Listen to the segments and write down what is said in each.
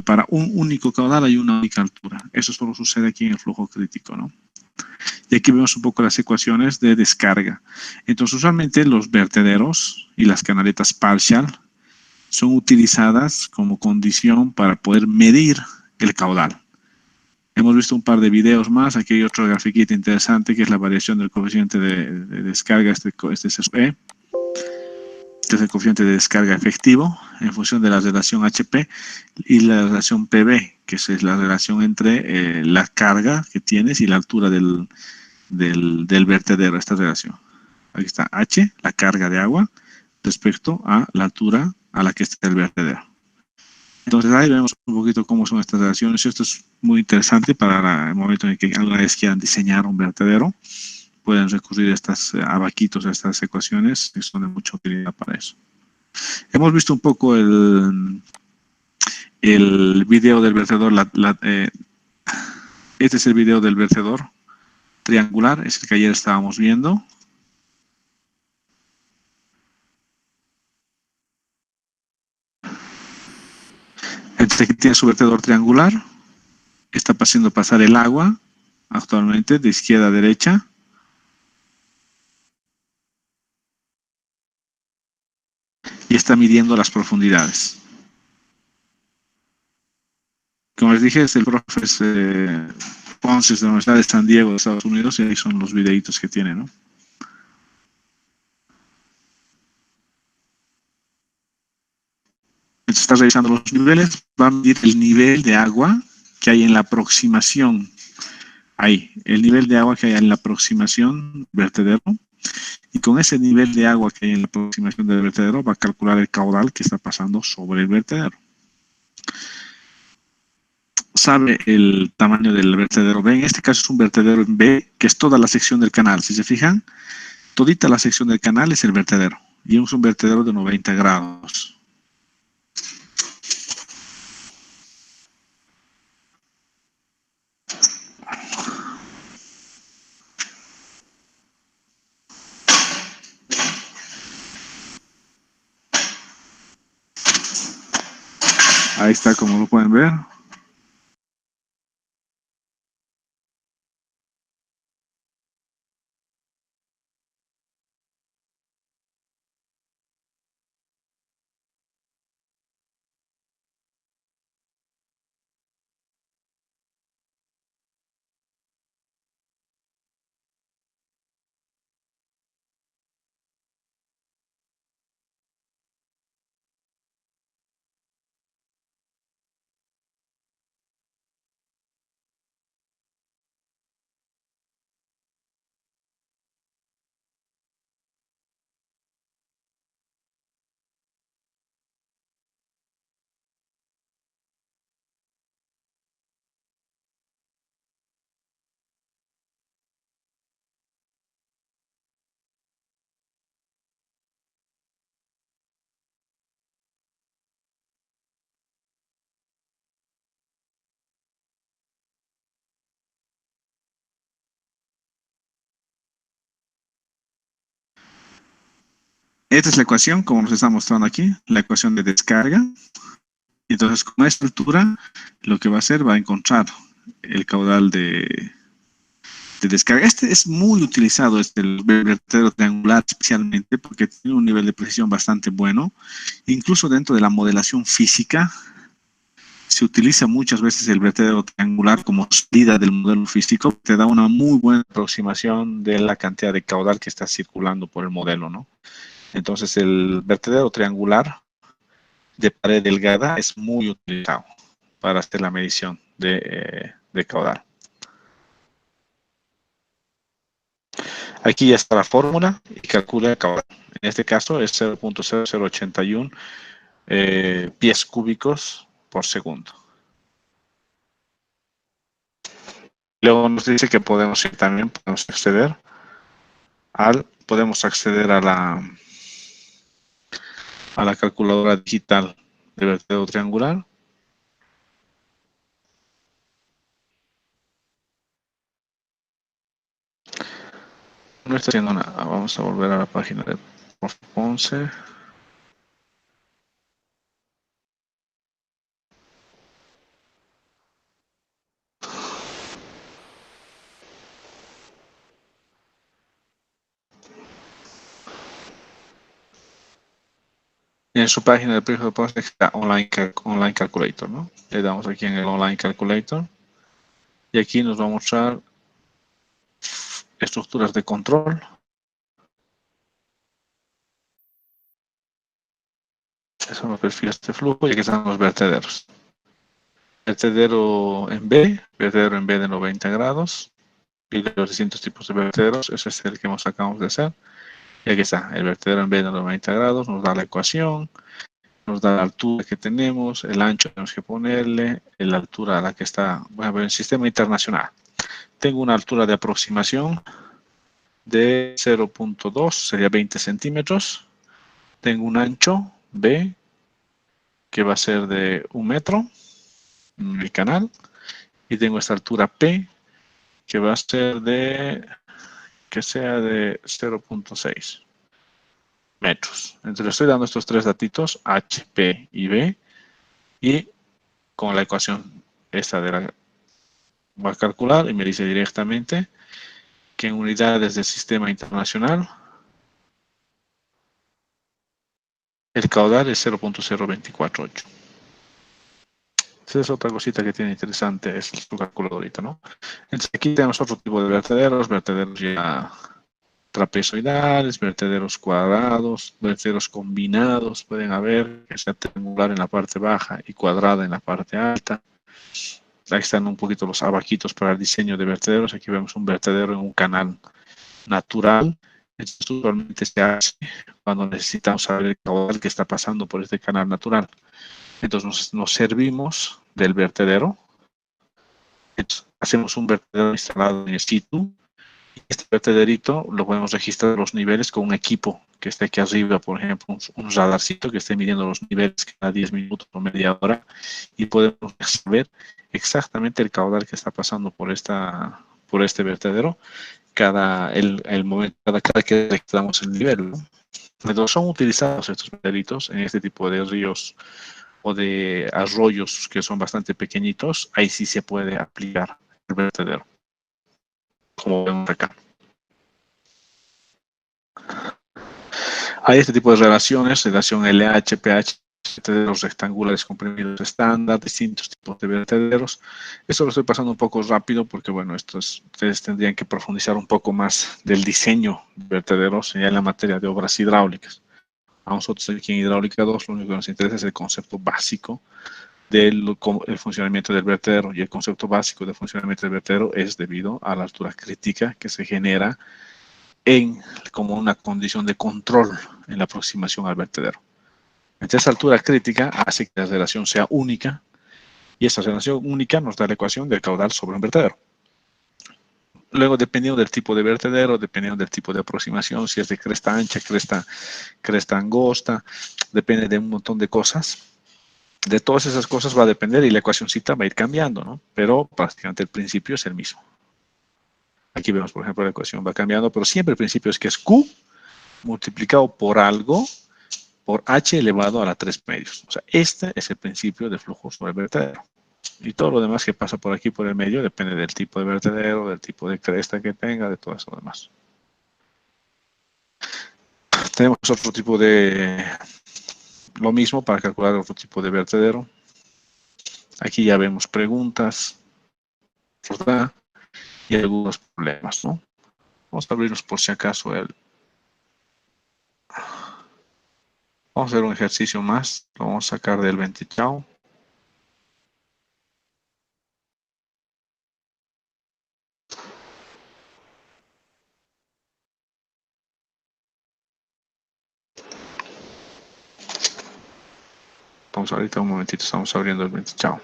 Para un único caudal hay una única altura. Eso solo sucede aquí en el flujo crítico, ¿no? Y aquí vemos un poco las ecuaciones de descarga. Entonces, usualmente los vertederos y las canaletas partial son utilizadas como condición para poder medir el caudal. Hemos visto un par de videos más. Aquí hay otro grafiquito interesante que es la variación del coeficiente de descarga. Este es E. Este es el coeficiente de descarga efectivo en función de la relación HP y la relación PV, que es la relación entre la carga que tienes y la altura del vertedero, esta relación. Aquí está H, la carga de agua, respecto a la altura a la que está el vertedero. Entonces ahí vemos un poquito cómo son estas relaciones. Esto es muy interesante para el momento en que alguna vez quieran diseñar un vertedero. Pueden recurrir a estos abaquitos, a estas ecuaciones, que son de mucha utilidad para eso. Hemos visto un poco el video del vertedor. Este es el video del vertedor triangular, es el que ayer estábamos viendo. Este que tiene su vertedor triangular. Está haciendo pasar el agua actualmente de izquierda a derecha. Y está midiendo las profundidades. Como les dije, es el profe Ponce de la Universidad de San Diego de Estados Unidos y ahí son los videitos que tiene, ¿no? Entonces está revisando los niveles, va a medir el nivel de agua que hay en la aproximación. Ahí, el nivel de agua que hay en la aproximación vertedero. Y con ese nivel de agua que hay en la aproximación del vertedero va a calcular el caudal que está pasando sobre el vertedero. Sabe el tamaño del vertedero B. En este caso es un vertedero en B, que es toda la sección del canal. Si se fijan, todita la sección del canal es el vertedero. Y es un vertedero de 90 grados. Ahí está, como lo pueden ver. Esta es la ecuación, como nos está mostrando aquí, la ecuación de descarga. Entonces, con esta altura, lo que va a hacer, va a encontrar el caudal de descarga. Este es muy utilizado, el vertedero triangular, especialmente porque tiene un nivel de precisión bastante bueno. Incluso dentro de la modelación física, se utiliza muchas veces el vertedero triangular como salida del modelo físico. Te da una muy buena aproximación de la cantidad de caudal que está circulando por el modelo, ¿no? Entonces, el vertedero triangular de pared delgada es muy utilizado para hacer la medición de caudal. Aquí ya está la fórmula y calcula el caudal. En este caso es 0.0081 pies cúbicos por segundo. Luego nos dice que podemos ir también, podemos acceder a la calculadora digital de vertedero triangular. No está haciendo nada. Vamos a volver a la página de Ponce. En su página de Proof of Concept está Online Calculator, ¿no? Le damos aquí en el Online Calculator. Y aquí nos va a mostrar estructuras de control. Esos son los perfiles de flujo y aquí están los vertederos. Vertedero en B de 90 grados. Y los distintos tipos de vertederos, ese es el que acabamos de hacer. Y aquí está, el vertedero en B de 90 grados, nos da la ecuación, nos da la altura que tenemos, el ancho que tenemos que ponerle, la altura a la que está, bueno, en el sistema internacional. Tengo una altura de aproximación de 0.2, sería 20 centímetros. Tengo un ancho B que va a ser de 1 metro en el canal. Y tengo esta altura P que va a ser que sea de 0.6 metros. Entonces estoy dando estos tres datitos, H, P y B, y con la ecuación esta de la va a calcular y me dice directamente que en unidades del sistema internacional el caudal es 0.0248. Esa es otra cosita que tiene interesante, es su calculadorita, ¿no? Entonces aquí tenemos otro tipo de vertederos ya trapezoidales, vertederos cuadrados, vertederos combinados, pueden haber, que sea triangular en la parte baja y cuadrada en la parte alta. Ahí están un poquito los abajitos para el diseño de vertederos. Aquí vemos un vertedero en un canal natural. Esto usualmente se hace cuando necesitamos saber el caudal que está pasando por este canal natural. Entonces nos servimos del vertedero. Entonces, hacemos un vertedero instalado en situ. Este vertederito lo podemos registrar los niveles con un equipo que esté aquí arriba, por ejemplo, un radarcito que esté midiendo los niveles cada 10 minutos o media hora y podemos saber exactamente el caudal que está pasando por este vertedero el momento, cada que registramos el nivel, ¿no? Entonces son utilizados estos vertederitos en este tipo de ríos o de arroyos que son bastante pequeñitos. Ahí sí se puede aplicar el vertedero, como vemos acá. Hay este tipo de relación LH, pH, vertederos rectangulares comprimidos estándar, distintos tipos de vertederos. Esto lo estoy pasando un poco rápido porque, bueno, ustedes tendrían que profundizar un poco más del diseño de vertederos ya en la materia de obras hidráulicas. A nosotros aquí en Hidráulica 2 lo único que nos interesa es el concepto básico del funcionamiento del vertedero, y el concepto básico del funcionamiento del vertedero es debido a la altura crítica que se genera como una condición de control en la aproximación al vertedero. Entonces, esa altura crítica hace que la relación sea única, y esa relación única nos da la ecuación del caudal sobre un vertedero. Luego, dependiendo del tipo de vertedero, dependiendo del tipo de aproximación, si es de cresta ancha, cresta angosta, depende de un montón de cosas. De todas esas cosas va a depender y la ecuacióncita va a ir cambiando, ¿no? Pero prácticamente el principio es el mismo. Aquí vemos, por ejemplo, la ecuación va cambiando, pero siempre el principio es que es Q multiplicado por algo por H elevado a la 3 medios. O sea, este es el principio de flujo sobre el vertedero. Y todo lo demás que pasa por aquí, por el medio, depende del tipo de vertedero, del tipo de cresta que tenga, de todo eso demás. Tenemos otro tipo de... Lo mismo para calcular otro tipo de vertedero. Aquí ya vemos preguntas, ¿verdad? Y algunos problemas, ¿no? Vamos a abrirnos por si acaso Vamos a hacer un ejercicio más. Lo vamos a sacar del Ventichao. Vamos ahorita un momentito, estamos abriendo el Ventichao.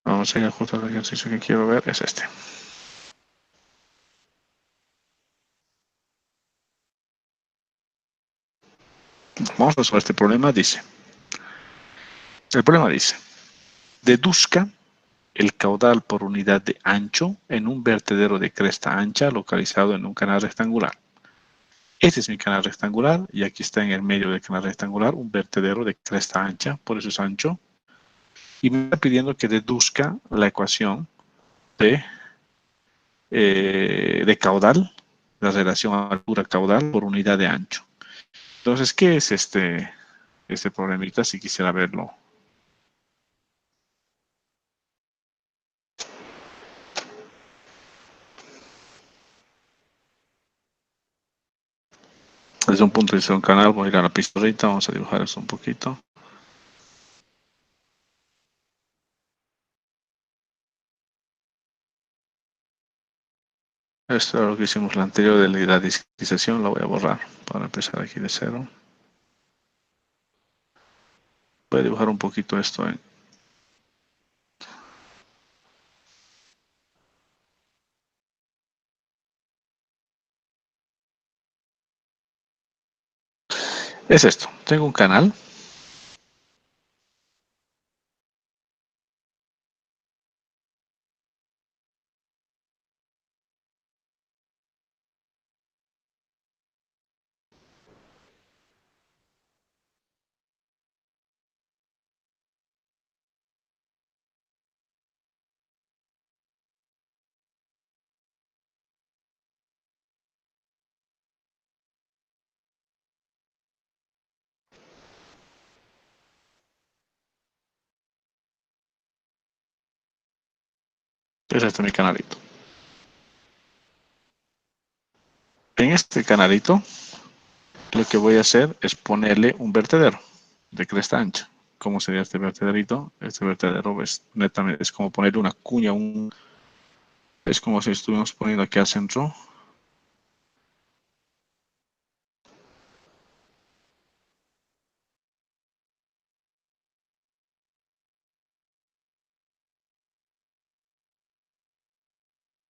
Vamos a ir justo al ejercicio que quiero ver, es este. Vamos a resolver este problema, dice. El problema dice, deduzca el caudal por unidad de ancho en un vertedero de cresta ancha localizado en un canal rectangular. Este es mi canal rectangular y aquí está en el medio del canal rectangular un vertedero de cresta ancha, por eso es ancho. Y me está pidiendo que deduzca la ecuación de caudal, la relación altura-caudal por unidad de ancho. Entonces, ¿qué es este problemita? Si quisiera verlo. Desde un punto de vista de un canal, voy a ir a la pizarrita, vamos a dibujar esto un poquito. Esto es lo que hicimos la anterior de la discretización, la voy a borrar para empezar aquí de cero. Voy a dibujar un poquito esto. Es esto, tengo un canal. Es este mi canalito. En este canalito, lo que voy a hacer es ponerle un vertedero de cresta ancha. ¿Cómo sería este vertederito? Este vertedero es netamente, es como ponerle una cuña, es como si estuviéramos poniendo aquí al centro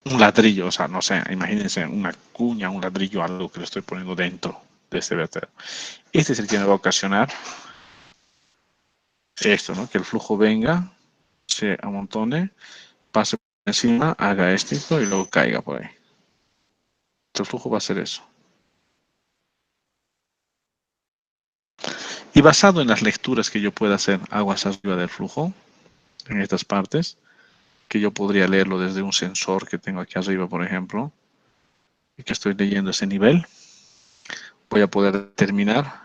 un ladrillo, o sea, no sé, imagínense una cuña, un ladrillo, algo que le estoy poniendo dentro de este vertedero. Este es el que me va a ocasionar esto, ¿no? Que el flujo venga, se amontone, pase por encima, haga esto y luego caiga por ahí. El flujo va a ser eso. Y basado en las lecturas que yo pueda hacer aguas arriba del flujo, en estas partes, que yo podría leerlo desde un sensor que tengo aquí arriba, por ejemplo, y que estoy leyendo ese nivel, voy a poder determinar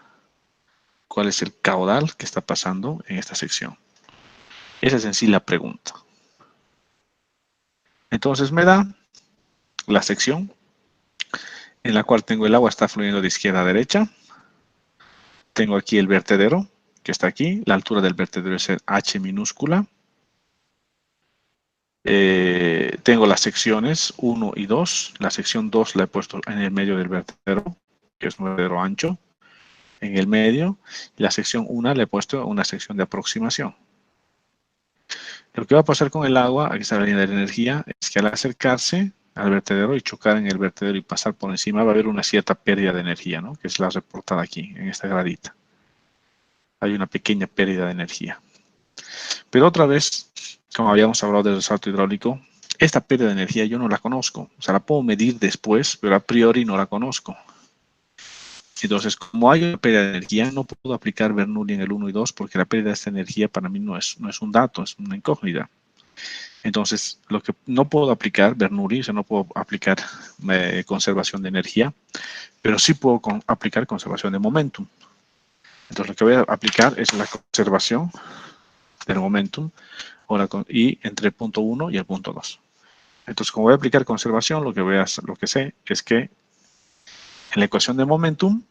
cuál es el caudal que está pasando en esta sección. Esa es en sí la pregunta. Entonces me da la sección en la cual tengo el agua está fluyendo de izquierda a derecha. Tengo aquí el vertedero que está aquí. La altura del vertedero es H minúscula. Tengo las secciones 1 y 2. La sección 2 la he puesto en el medio del vertedero, que es un vertedero ancho, en el medio. Y la sección 1 le he puesto una sección de aproximación. Lo que va a pasar con el agua, aquí está la línea de la energía, es que al acercarse al vertedero y chocar en el vertedero y pasar por encima va a haber una cierta pérdida de energía, ¿no? Que es la reportada aquí, en esta gradita. Hay una pequeña pérdida de energía. Pero otra vez, como habíamos hablado del resalto hidráulico, esta pérdida de energía yo no la conozco. O sea, la puedo medir después, pero a priori no la conozco. Entonces, como hay una pérdida de energía, no puedo aplicar Bernoulli en el 1 y 2 porque la pérdida de esta energía para mí no es un dato, es una incógnita. Entonces, lo que no puedo aplicar Bernoulli, o sea, no puedo aplicar conservación de energía, pero sí puedo aplicar conservación de momentum. Entonces, lo que voy a aplicar es la conservación del momentum y entre el punto 1 y el punto 2. Entonces, como voy a aplicar conservación, lo que sé es que en la ecuación de momentum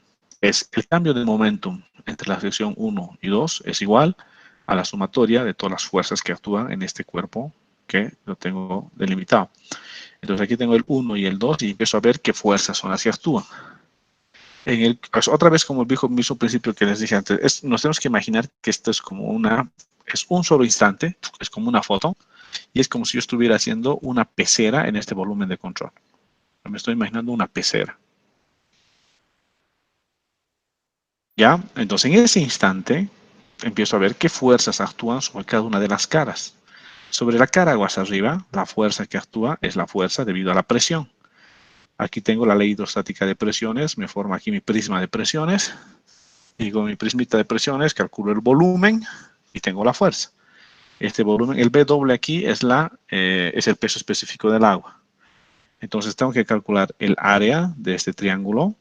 es el cambio de momentum entre la sección 1 y 2 es igual a la sumatoria de todas las fuerzas que actúan en este cuerpo que lo tengo delimitado. Entonces aquí tengo el 1 y el 2 y empiezo a ver qué fuerzas son las que actúan. Pues otra vez como el mismo principio que les dije antes, nos tenemos que imaginar que esto es como es un solo instante, es como una foto, y es como si yo estuviera haciendo una pecera en este volumen de control. Me estoy imaginando una pecera. ¿Ya? Entonces en ese instante empiezo a ver qué fuerzas actúan sobre cada una de las caras. Sobre la cara aguas arriba, la fuerza que actúa es la fuerza debido a la presión. Aquí tengo la ley hidrostática de presiones, me forma aquí mi prisma de presiones. Y con mi prismita de presiones calculo el volumen y tengo la fuerza. Este volumen, el W aquí es el peso específico del agua. Entonces tengo que calcular el área de este triángulo.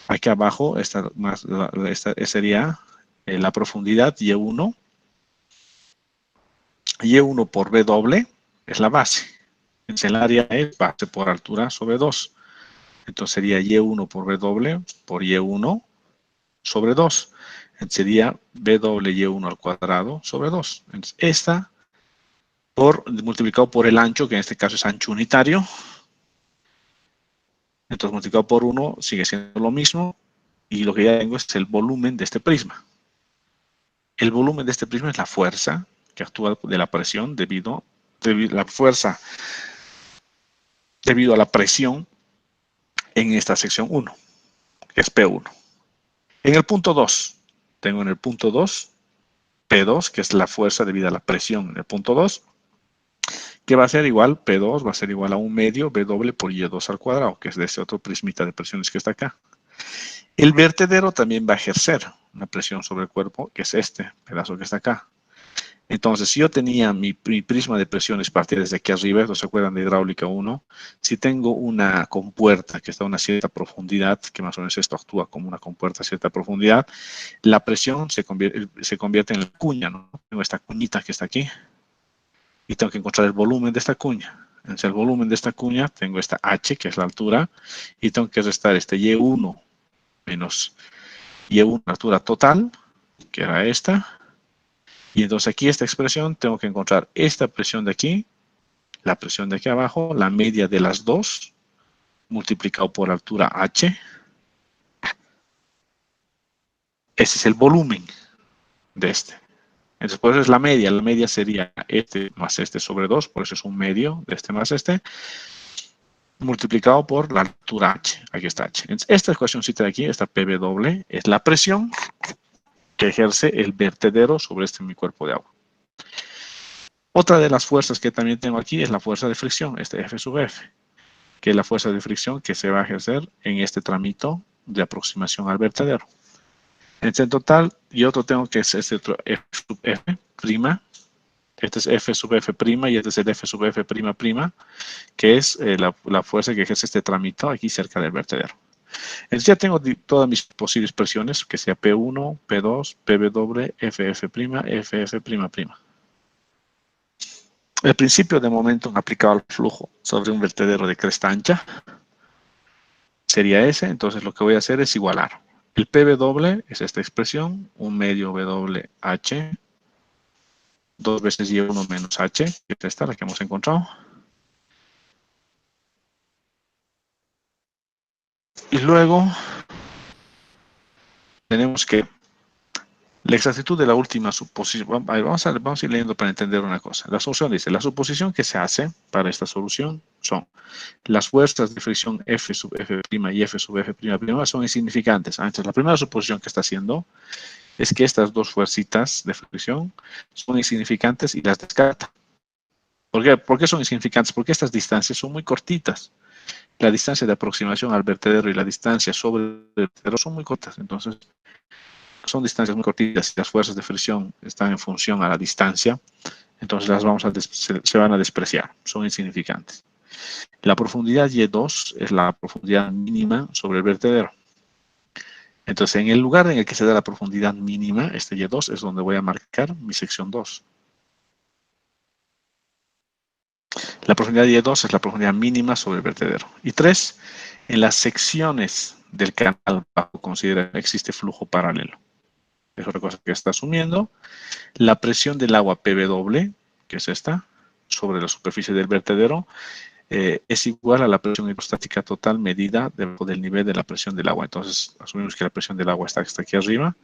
Aquí abajo sería la profundidad Y1. Y1 por W es la base. Entonces el área es base por altura sobre 2. Entonces sería Y1 por W por Y1 sobre 2. Entonces sería BWY1 al cuadrado sobre 2. Entonces esta multiplicado por el ancho, que en este caso es ancho unitario. Entonces multiplicado por 1 sigue siendo lo mismo. Y lo que ya tengo es el volumen de este prisma. El volumen de este prisma es la fuerza que actúa de la presión debido a la fuerza debido a la presión en esta sección 1, que es P1. En el punto 2, tengo en el punto 2 P2, que es la fuerza debido a la presión en el punto 2, que va a ser igual, P2 va a ser igual a 1 medio W por Y2 al cuadrado, que es de este otro prismita de presiones que está acá. El vertedero también va a ejercer una presión sobre el cuerpo, que es este pedazo que está acá. Entonces, si yo tenía mi prisma de presiones partía desde aquí arriba, ¿no se acuerdan de hidráulica 1? Si tengo una compuerta que está a una cierta profundidad, que más o menos esto actúa como una compuerta a cierta profundidad, la presión se convierte en la cuña, ¿no? Tengo esta cuñita que está aquí y tengo que encontrar el volumen de esta cuña. Entonces, el volumen de esta cuña, tengo esta H, que es la altura, y tengo que restar este Y1 menos Y1, altura total, que era esta. Y entonces aquí esta expresión, tengo que encontrar esta presión de aquí, la presión de aquí abajo, la media de las dos, multiplicado por altura H. Ese es el volumen de este. Entonces, por eso es la media sería este más este sobre 2, por eso es un medio de este más este, multiplicado por la altura H. Aquí está H. Entonces, esta ecuacióncita de aquí, esta PV es la presión que ejerce el vertedero sobre mi cuerpo de agua. Otra de las fuerzas que también tengo aquí es la fuerza de fricción, este F sub F, que es la fuerza de fricción que se va a ejercer en este tramito de aproximación al vertedero. Entonces, en total, y otro tengo que es este otro F sub F prima. Este es F sub F prima y este es el F sub F prima prima, que es la fuerza que ejerce este tramito aquí cerca del vertedero. Entonces ya tengo todas mis posibles presiones, que sea P1, P2, PW, FF prima, FF prima prima. El principio de momento aplicado al flujo sobre un vertedero de cresta ancha sería ese. Entonces lo que voy a hacer es igualar. El PW es esta expresión, 1 medio WH, 2 veces Y1 menos H, que es esta la que hemos encontrado. Y luego tenemos que la exactitud de la última suposición. Vamos a ir leyendo para entender una cosa. La solución dice, la suposición que se hace para esta solución son las fuerzas de fricción F sub F' y F sub F' son insignificantes. Entonces, la primera suposición que está haciendo es que estas dos fuercitas de fricción son insignificantes y las descarta. ¿Por qué? ¿Por qué son insignificantes? Porque estas distancias son muy cortitas. La distancia de aproximación al vertedero y la distancia sobre el vertedero son muy cortas. Entonces, son distancias muy cortitas y las fuerzas de fricción están en función a la distancia, entonces se van a despreciar, son insignificantes. La profundidad Y2 es la profundidad mínima sobre el vertedero. Entonces, en el lugar en el que se da la profundidad mínima, este Y2 es donde voy a marcar mi sección 2. La profundidad Y2 es la profundidad mínima sobre el vertedero. Y 3, en las secciones del canal bajo considera existe flujo paralelo. Es otra cosa que está asumiendo. La presión del agua PW, que es esta, sobre la superficie del vertedero, es igual a la presión hidrostática total medida debajo del nivel de la presión del agua. Entonces, asumimos que la presión del agua está aquí arriba,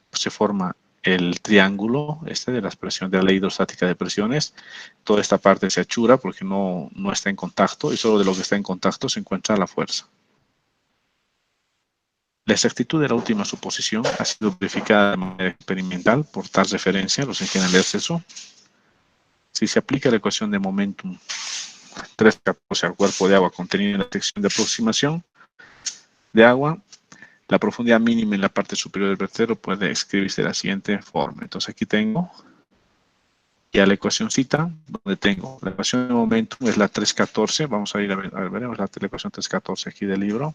pues se forma el triángulo de la expresión de la ley hidrostática de presiones. Toda esta parte se achura porque no está en contacto y solo de lo que está en contacto se encuentra la fuerza. La exactitud de la última suposición ha sido verificada de manera experimental por tal referencia, los ingenieros de eso. si se aplica la ecuación de momentum 3.14 al cuerpo de agua contenido en la sección de aproximación de agua, la profundidad mínima en la parte superior del vertedero puede escribirse de la siguiente forma. Entonces aquí tengo ya la ecuacióncita, donde tengo la ecuación de momentum es la 3.14. Vamos a ir a ver, veremos la ecuación 3.14 aquí del libro,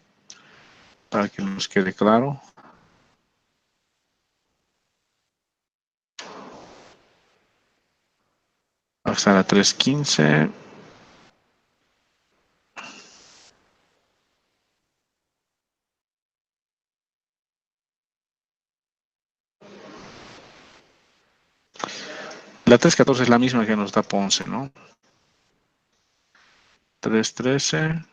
para que nos quede claro. Hasta la 3.15. La 3.14 es la misma que nos da Ponce, ¿no? 3.13.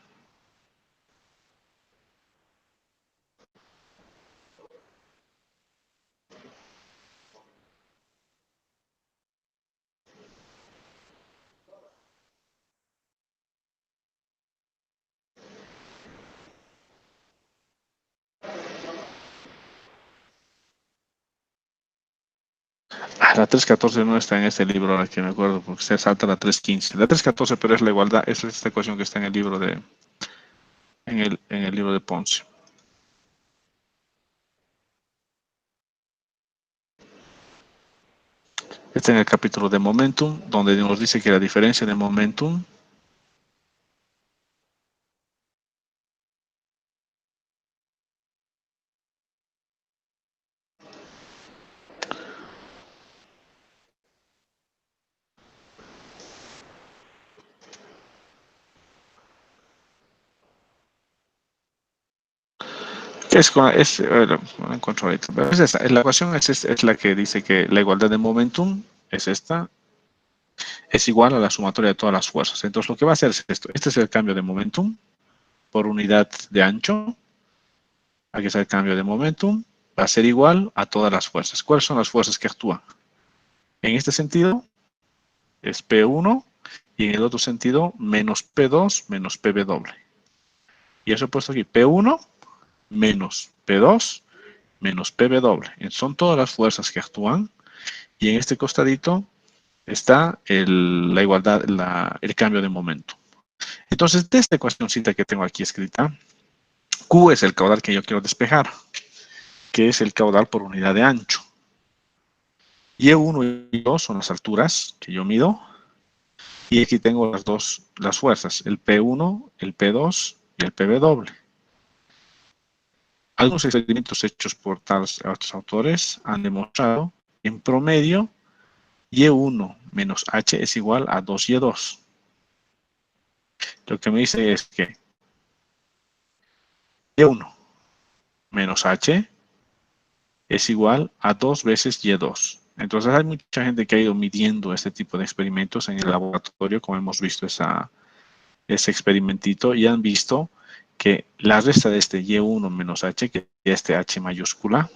La 3.14 no está en este libro, ahora que me acuerdo, porque se salta la 3.15. La 3.14, pero es la igualdad, es esta ecuación que está en el libro de, en el libro de Ponce. Está en el capítulo de momentum, donde nos dice que la diferencia de momentum no encuentro ahorita, pero es esta, la ecuación es la que dice que la igualdad de momentum es esta, es igual a la sumatoria de todas las fuerzas. Entonces lo que va a hacer es esto. Este es el cambio de momentum por unidad de ancho. Aquí está el cambio de momentum. Va a ser igual a todas las fuerzas. ¿Cuáles son las fuerzas que actúan? En este sentido es P1 y en el otro sentido menos P2 menos PV doble. Y eso he puesto aquí P1 menos P2 menos PV doble. Son todas las fuerzas que actúan. Y en este costadito está la igualdad, el cambio de momento. Entonces, de esta ecuacióncita que tengo aquí escrita, Q es el caudal que yo quiero despejar, que es el caudal por unidad de ancho. Y1 y 2 son las alturas que yo mido. Y aquí tengo las fuerzas, el P1, el P2 y el PV doble. Algunos experimentos hechos por otros autores han demostrado que en promedio Y1 menos H es igual a 2Y2. Lo que me dice es que Y1 menos H es igual a 2 veces Y2. Entonces hay mucha gente que ha ido midiendo este tipo de experimentos en el laboratorio, como hemos visto ese experimentito, y han visto que la resta de este Y1 menos H, que es este H mayúscula,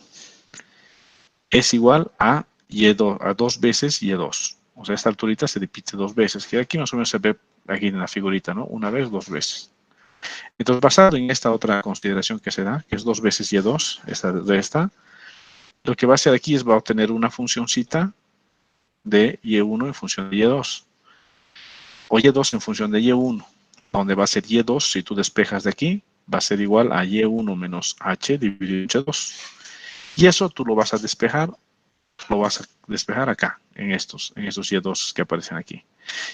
es igual a Y2, a 2 veces Y2. O sea, esta alturita se repite 2 veces, que aquí más o menos se ve aquí en la figurita, ¿no? Una vez, 2 veces. Entonces, basado en esta otra consideración que se da, que es 2 veces Y2, esta, lo que va a hacer aquí es va a obtener una funcióncita de Y1 en función de Y2. O Y2 en función de Y1, donde va a ser Y2, si tú despejas de aquí, va a ser igual a Y1 menos H dividido entre 2. Y eso tú lo vas a despejar acá, en estos Y2 que aparecen aquí.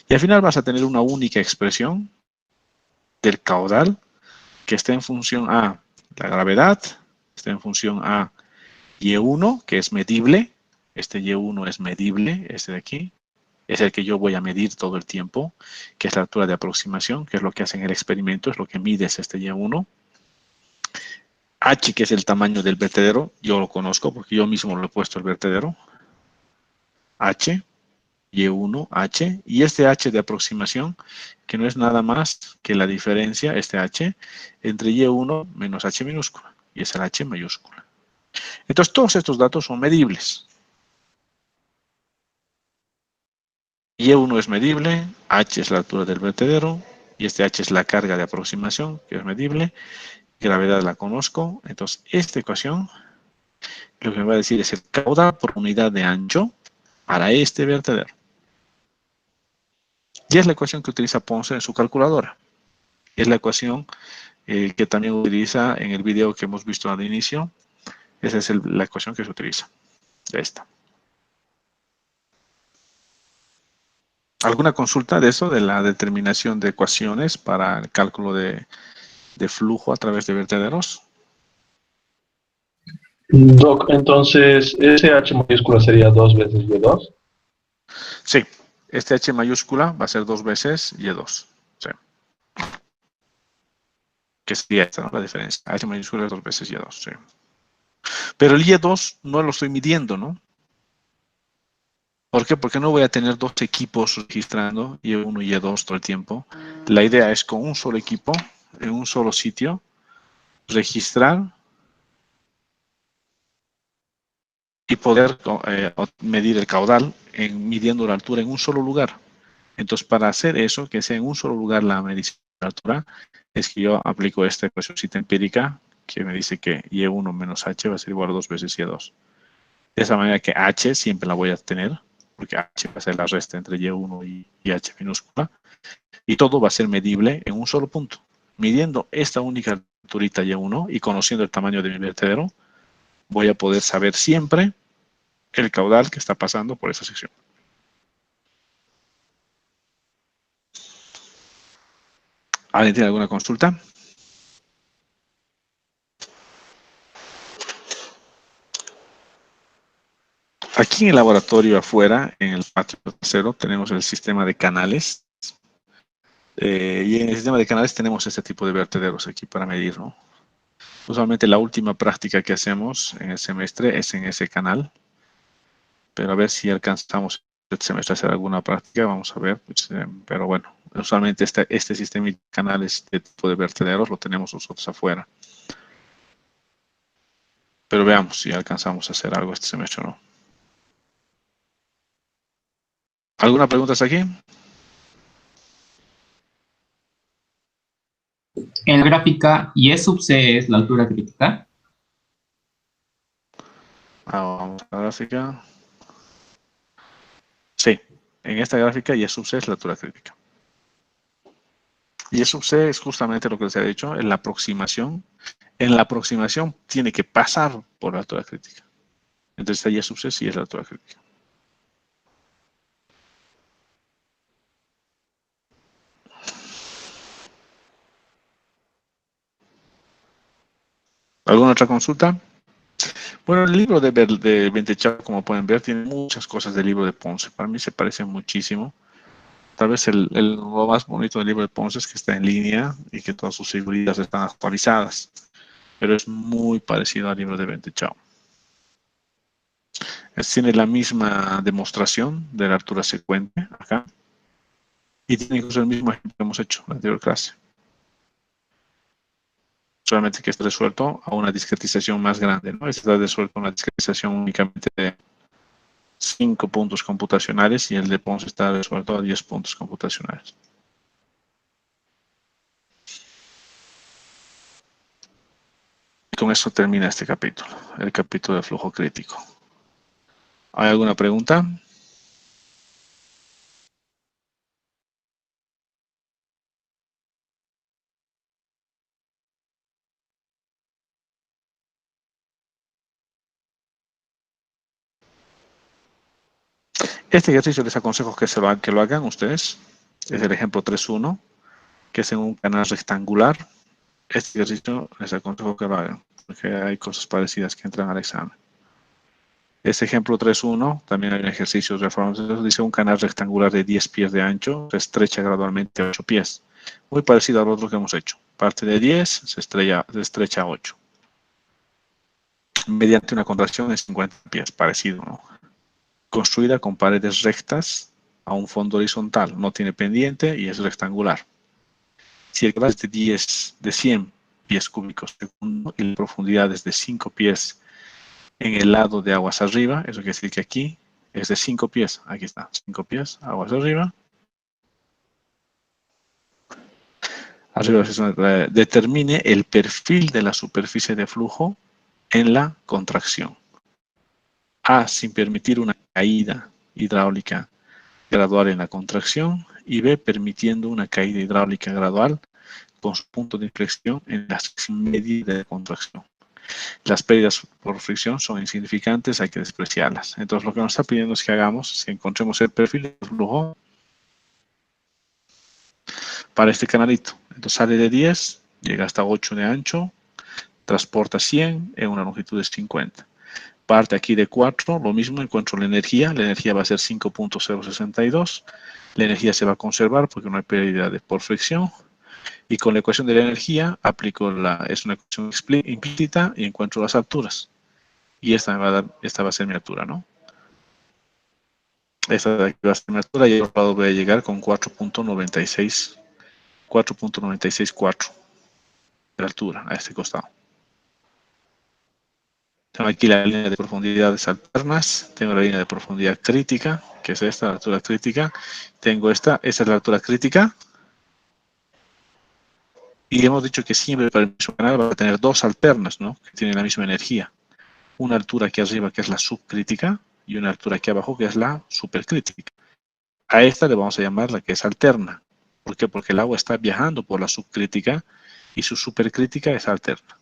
Y al final vas a tener una única expresión del caudal que está en función a la gravedad, está en función a Y1, que es medible. Este Y1 es medible, este de aquí. Es el que yo voy a medir todo el tiempo, que es la altura de aproximación, que es lo que hace en el experimento, es lo que mides este Y1. H, que es el tamaño del vertedero, yo lo conozco porque yo mismo lo he puesto el vertedero. H, Y1, H, y este H de aproximación, que no es nada más que la diferencia, este H, entre Y1 menos H minúscula, y es el H mayúscula. Entonces, todos estos datos son medibles. Y1 es medible, H es la altura del vertedero, y este H es la carga de aproximación, que es medible, gravedad la conozco, entonces esta ecuación lo que me va a decir es el caudal por unidad de ancho para este vertedero. Y es la ecuación que utiliza Ponce en su calculadora. Es la ecuación que también utiliza en el video que hemos visto al inicio. Esa es la ecuación que se utiliza. Esta. ¿Alguna consulta de eso, de la determinación de ecuaciones para el cálculo de flujo a través de vertederos? Doc, entonces, ¿ese H mayúscula sería 2 veces Y2? Sí, este H mayúscula va a ser 2 veces Y2. Sí. Que sería esta, ¿no? La diferencia. H mayúscula es 2 veces Y2, sí. Pero el Y2 no lo estoy midiendo, ¿no? ¿Por qué? Porque no voy a tener dos equipos registrando Y1 y Y2 todo el tiempo. La idea es con un solo equipo, en un solo sitio, registrar y poder medir el caudal midiendo la altura en un solo lugar. Entonces, para hacer eso, que sea en un solo lugar la medición de la altura, es que yo aplico esta ecuacióncita empírica que me dice que Y1 menos H va a ser igual a 2 veces Y2. De esa manera que H siempre la voy a tener, porque H va a ser la resta entre Y1 y H minúscula, y todo va a ser medible en un solo punto. Midiendo esta única alturita Y1 y conociendo el tamaño de mi vertedero, voy a poder saber siempre el caudal que está pasando por esa sección. ¿Alguien tiene alguna consulta? Aquí en el laboratorio afuera, en el patio trasero, tenemos el sistema de canales. Y en el sistema de canales tenemos este tipo de vertederos aquí para medir, ¿no? Usualmente la última práctica que hacemos en el semestre es en ese canal. Pero a ver si alcanzamos este semestre a hacer alguna práctica, vamos a ver. Pues, pero bueno, usualmente este sistema de canales de tipo de vertederos lo tenemos nosotros afuera. Pero veamos si alcanzamos a hacer algo este semestre o no. ¿Alguna pregunta hasta aquí? En gráfica, Y sub C es la altura crítica. Vamos a la gráfica. Sí, en esta gráfica Y sub C es la altura crítica. Y sub C es justamente lo que les he dicho, en la aproximación. En la aproximación tiene que pasar por la altura crítica. Entonces Y sub C sí es la altura crítica. ¿Alguna otra consulta? Bueno, el libro de Bentechao, como pueden ver, tiene muchas cosas del libro de Ponce. Para mí se parece muchísimo. Tal vez lo más bonito del libro de Ponce es que está en línea y que todas sus figurillas están actualizadas. Pero es muy parecido al libro de Bentechao. Tiene la misma demostración de la altura secuente acá. Y tiene incluso el mismo ejemplo que hemos hecho en la anterior clase. Solamente que está resuelto a una discretización más grande, ¿no? Está resuelto a una discretización únicamente de 5 puntos computacionales y el de Ponce está resuelto a 10 puntos computacionales. Y con eso termina este capítulo, el capítulo de flujo crítico. ¿Hay alguna pregunta? Este ejercicio les aconsejo que lo hagan ustedes. Es el ejemplo 3.1, que es en un canal rectangular. Este ejercicio les aconsejo que lo hagan, porque hay cosas parecidas que entran al examen. Este ejemplo 3.1, también hay un ejercicio de reforma. Dice un canal rectangular de 10 pies de ancho, se estrecha gradualmente a 8 pies. Muy parecido al otro que hemos hecho. Parte de 10, se estrecha a 8. Mediante una contracción de 50 pies, parecido, ¿no? Construida con paredes rectas a un fondo horizontal, no tiene pendiente y es rectangular. Si el caudal es de 100 pies cúbicos segundo y la profundidad es de 5 pies en el lado de aguas arriba, eso quiere decir que aquí es de 5 pies, aquí está, 5 pies, aguas arriba. Arriba determine el perfil de la superficie de flujo en la contracción. A, sin permitir una caída hidráulica gradual en la contracción, y B, permitiendo una caída hidráulica gradual con su punto de inflexión en la sección media de contracción. Las pérdidas por fricción son insignificantes, hay que despreciarlas. Entonces, lo que nos está pidiendo es que hagamos, si encontremos el perfil de flujo para este canalito. Entonces, sale de 10, llega hasta 8 de ancho, transporta 100 en una longitud de 50. Parte aquí de 4, lo mismo, encuentro la energía va a ser 5.062, la energía se va a conservar porque no hay pérdida por fricción, y con la ecuación de la energía aplico es una ecuación implícita y encuentro las alturas, y esta va a ser mi altura, ¿no? Esta de aquí va a ser mi altura y al otro lado voy a llegar con 4.964 de altura a este costado. Tengo aquí la línea de profundidades alternas, tengo la línea de profundidad crítica, que es esta, la altura crítica. Tengo esta es la altura crítica. Y hemos dicho que siempre para el mismo canal va a tener dos alternas, ¿no? Que tienen la misma energía. Una altura aquí arriba que es la subcrítica y una altura aquí abajo que es la supercrítica. A esta le vamos a llamar la que es alterna. ¿Por qué? Porque el agua está viajando por la subcrítica y su supercrítica es alterna.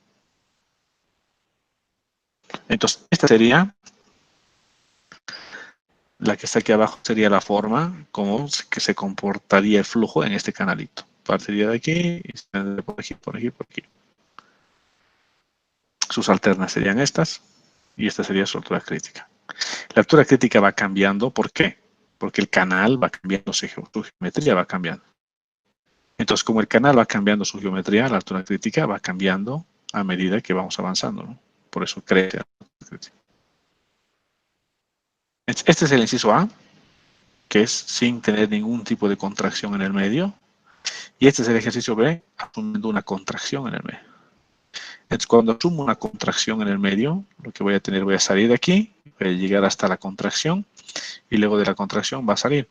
Entonces, esta sería la que está aquí abajo, sería la forma como que se comportaría el flujo en este canalito. Partiría de aquí y se por aquí, por aquí, por aquí. Sus alternas serían estas y esta sería su altura crítica. La altura crítica va cambiando, ¿por qué? Porque el canal va cambiando, su geometría va cambiando. Entonces, como el canal va cambiando su geometría, la altura crítica va cambiando a medida que vamos avanzando, ¿no? Por eso crece la altura crítica. Este es el inciso A, que es sin tener ningún tipo de contracción en el medio. Y este es el ejercicio B, asumiendo una contracción en el medio. Entonces, cuando asumo una contracción en el medio, lo que voy a tener, voy a salir de aquí, voy a llegar hasta la contracción, y luego de la contracción va a salir.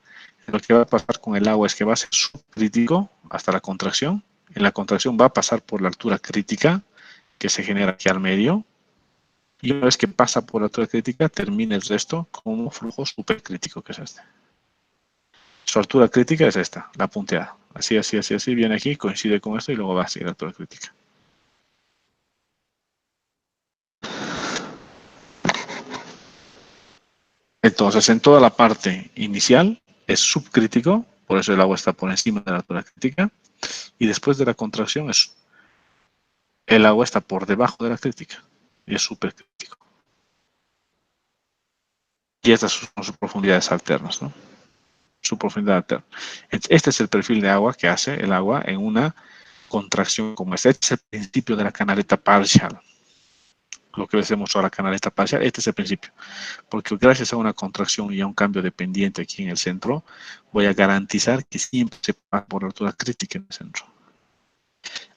Lo que va a pasar con el agua es que va a ser subcrítico hasta la contracción. En la contracción va a pasar por la altura crítica que se genera aquí al medio. Y una vez que pasa por la altura crítica, termina el resto como flujo supercrítico, que es este. Su altura crítica es esta, la punteada. Así, así, así, así, viene aquí, coincide con esto y luego va a seguir la altura crítica. Entonces, en toda la parte inicial es subcrítico, por eso el agua está por encima de la altura crítica, y después de la contracción el agua está por debajo de la crítica y es supercrítico. Y estas son sus profundidades alternas, ¿no? Su profundidad alterna. Este es el perfil de agua que hace el agua en una contracción como esta. Este es el principio de la canaleta partial. Lo que hacemos ahora, canaleta parcial, este es el principio. Porque gracias a una contracción y a un cambio de pendiente aquí en el centro, voy a garantizar que siempre se pasa por la altura crítica en el centro.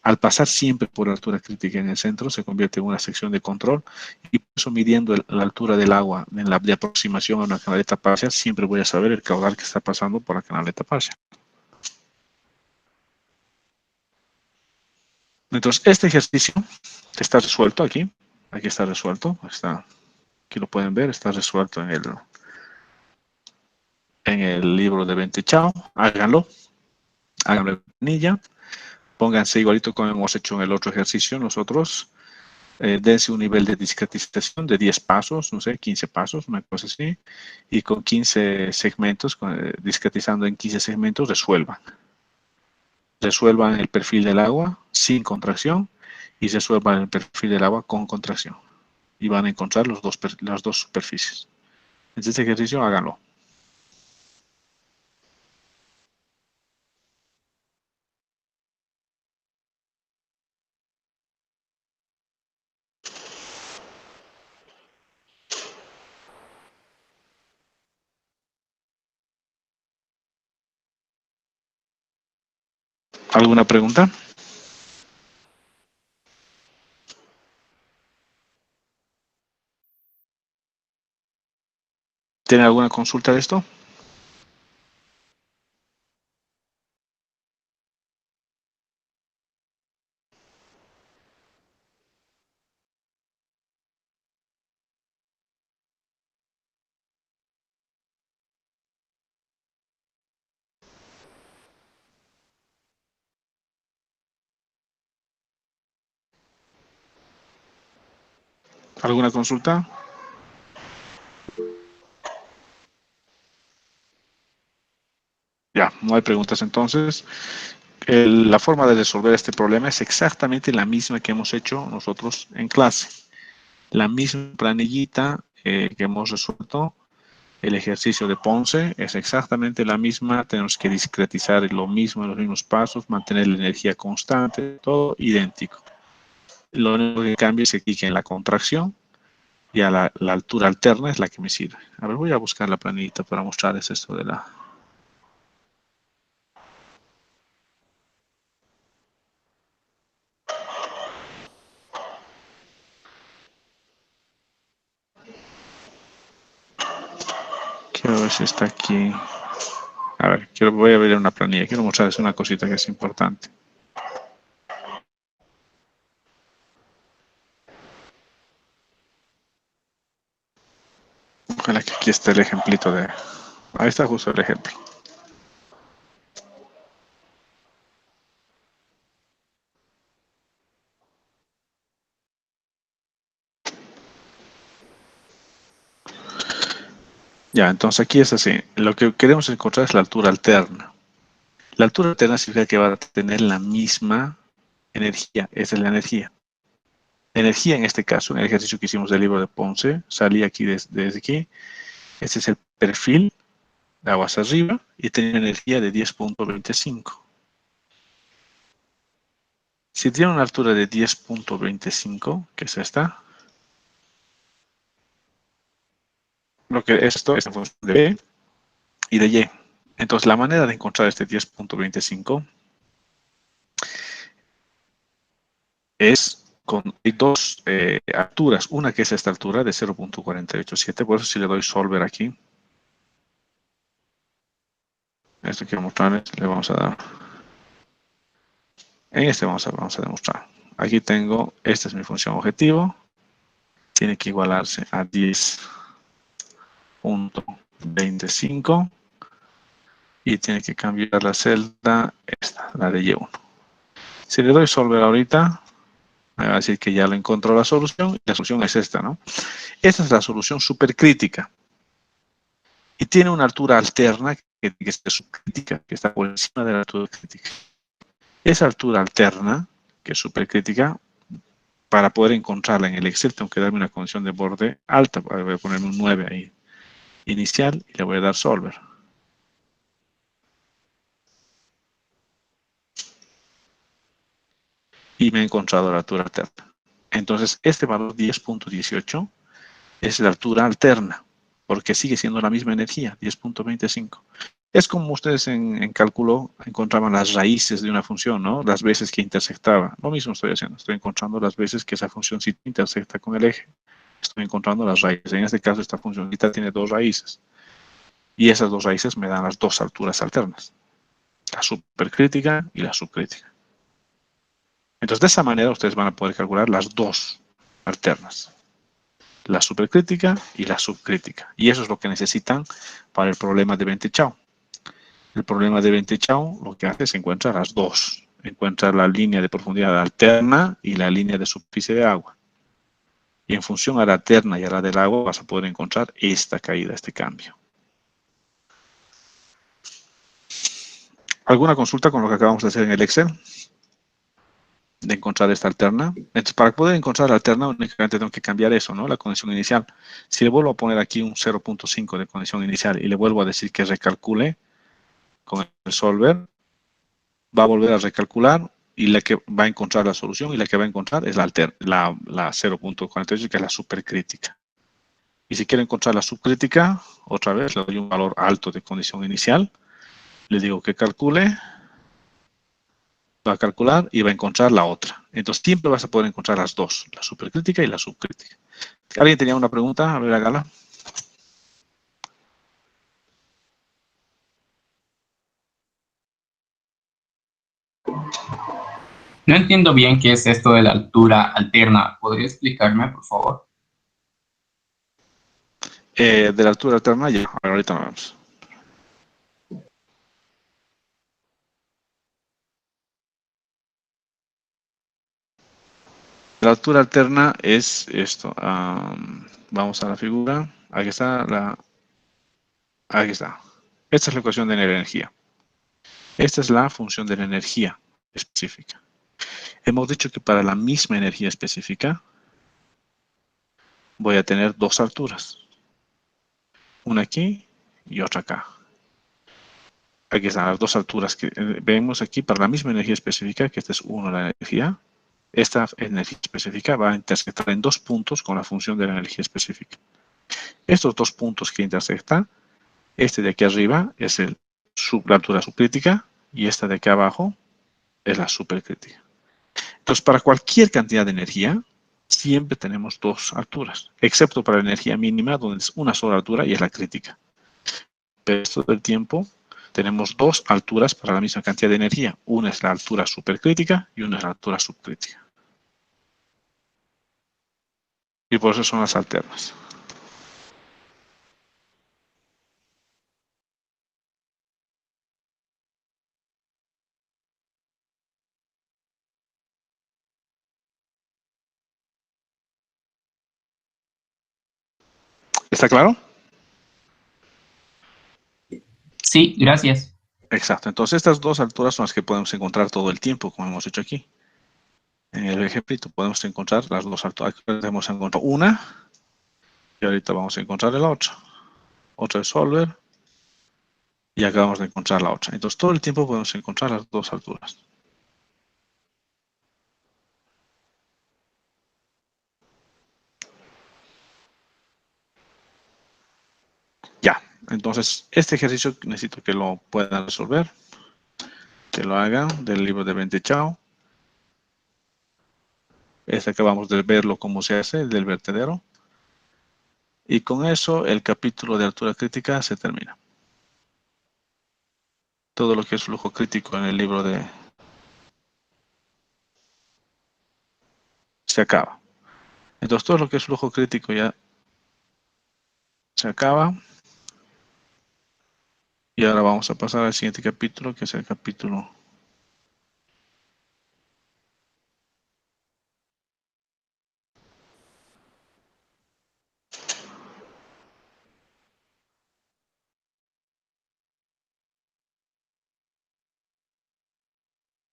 Al pasar siempre por la altura crítica en el centro, se convierte en una sección de control y por eso midiendo la altura del agua en la de aproximación a una canaleta parcial, siempre voy a saber el caudal que está pasando por la canaleta parcial. Entonces, este ejercicio está resuelto aquí. Aquí está resuelto. Aquí lo pueden ver, está resuelto en el libro de Bente Chao. Háganlo en planilla. Pónganse igualito como hemos hecho en el otro ejercicio nosotros. Dense un nivel de discretización de 10 pasos, no sé, 15 pasos, una cosa así, y con 15 segmentos, discretizando en 15 segmentos, resuelvan el perfil del agua sin contracción y resuelvan el perfil del agua con contracción. Y van a encontrar las dos superficies. En este ejercicio, háganlo. ¿Alguna pregunta? ¿Tienen alguna consulta de esto? ¿Alguna consulta? Ya, no hay preguntas entonces. La forma de resolver este problema es exactamente la misma que hemos hecho nosotros en clase. La misma planillita que hemos resuelto. El ejercicio de Ponce es exactamente la misma. Tenemos que discretizar lo mismo en los mismos pasos, mantener la energía constante, todo idéntico. Lo único que cambia es que clic en la contracción y a la altura alterna es la que me sirve. A ver, voy a buscar la planillita para mostrarles esto de la... Quiero ver si está aquí. A ver, voy a ver una planilla. Quiero mostrarles una cosita que es importante. Ojalá que aquí esté el ejemplito de... Ahí está justo el ejemplo. Ya, entonces aquí es así. Lo que queremos encontrar es la altura alterna. La altura alterna significa que va a tener la misma energía. Esa es la energía. La energía en este caso, en el ejercicio que hicimos del libro de Ponce, salía aquí desde aquí. Este es el perfil de aguas arriba y tiene una energía de 10.25. Si tiene una altura de 10.25, que es esta, lo que esto es en función de B y de Y. Entonces, la manera de encontrar este 10.25 es con dos alturas. Una que es esta altura de 0.487. Por eso si le doy solver aquí, esto quiero mostrarles, le vamos a dar. En este vamos a demostrar. Aquí tengo, esta es mi función objetivo. Tiene que igualarse a 10.25 y tiene que cambiar la celda, esta, la de Y1. Si le doy solver ahorita, me va a decir que ya lo encontró la solución. Y la solución es esta, ¿no? Esta es la solución supercrítica. Y tiene una altura alterna que es subcrítica, que está por encima de la altura crítica. Esa altura alterna, que es supercrítica, para poder encontrarla en el Excel tengo que darme una condición de borde alta. Voy a poner un 9 ahí inicial y le voy a dar solver. Y me he encontrado la altura alterna. Entonces, este valor 10.18 es la altura alterna, porque sigue siendo la misma energía, 10.25. Es como ustedes en cálculo encontraban las raíces de una función, ¿no? Las veces que intersectaba. Lo mismo estoy haciendo. Estoy encontrando las veces que esa funcióncita intersecta con el eje. Estoy encontrando las raíces. En este caso, esta funcióncita tiene dos raíces. Y esas dos raíces me dan las dos alturas alternas. La supercrítica y la subcrítica. Entonces, de esa manera, ustedes van a poder calcular las dos alternas. La supercrítica y la subcrítica. Y eso es lo que necesitan para el problema de Bentley-Chao. El problema de Bentley-Chao lo que hace es encontrar las dos. Encuentra la línea de profundidad alterna y la línea de superficie de agua. Y en función a la alterna y a la del agua vas a poder encontrar esta caída, este cambio. ¿Alguna consulta con lo que acabamos de hacer en el Excel? De encontrar esta alterna. Entonces, para poder encontrar la alterna, únicamente tengo que cambiar eso, ¿no? La condición inicial. Si le vuelvo a poner aquí un 0.5 de condición inicial y le vuelvo a decir que recalcule con el solver, va a volver a recalcular y la que va a encontrar la solución y la que va a encontrar es la 0.48, que es la supercrítica. Y si quiero encontrar la subcrítica, otra vez le doy un valor alto de condición inicial, le digo que calcule, va a calcular y va a encontrar la otra. Entonces siempre vas a poder encontrar las dos, la supercrítica y la subcrítica. ¿Alguien tenía una pregunta? A ver, hágala. No entiendo bien qué es esto de la altura alterna. ¿Podría explicarme, por favor? De la altura alterna, ya. A ver, ahorita nos vemos. La altura alterna es esto. Vamos a la figura. Aquí está aquí está. Esta es la ecuación de la energía. Esta es la función de la energía específica. Hemos dicho que para la misma energía específica voy a tener dos alturas. Una aquí y otra acá. Aquí están las dos alturas que vemos aquí para la misma energía específica, que esta es 1 la energía. Esta energía específica va a intersectar en dos puntos con la función de la energía específica. Estos dos puntos que intersectan, este de aquí arriba es la altura subcrítica y esta de aquí abajo es la supercrítica. Entonces, para cualquier cantidad de energía, siempre tenemos dos alturas, excepto para la energía mínima, donde es una sola altura y es la crítica. Pero esto del tiempo, tenemos dos alturas para la misma cantidad de energía. Una es la altura supercrítica y una es la altura subcrítica. Y por eso son las alternas. ¿Está claro? Sí, gracias. Exacto. Entonces, estas dos alturas son las que podemos encontrar todo el tiempo, como hemos hecho aquí. En el ejemplito podemos encontrar las dos alturas. Aquí hemos encontrado una y ahorita vamos a encontrar la otra. Otra es solver y acabamos de encontrar la otra. Entonces, todo el tiempo podemos encontrar las dos alturas. Ya. Entonces, este ejercicio necesito que lo puedan resolver. Que lo hagan del libro de Bente Chao. Este acabamos de verlo cómo se hace, el del vertedero. Y con eso el capítulo de altura crítica se termina. Todo lo que es flujo crítico en el libro se acaba. Entonces todo lo que es flujo crítico ya se acaba. Y ahora vamos a pasar al siguiente capítulo, que es el capítulo.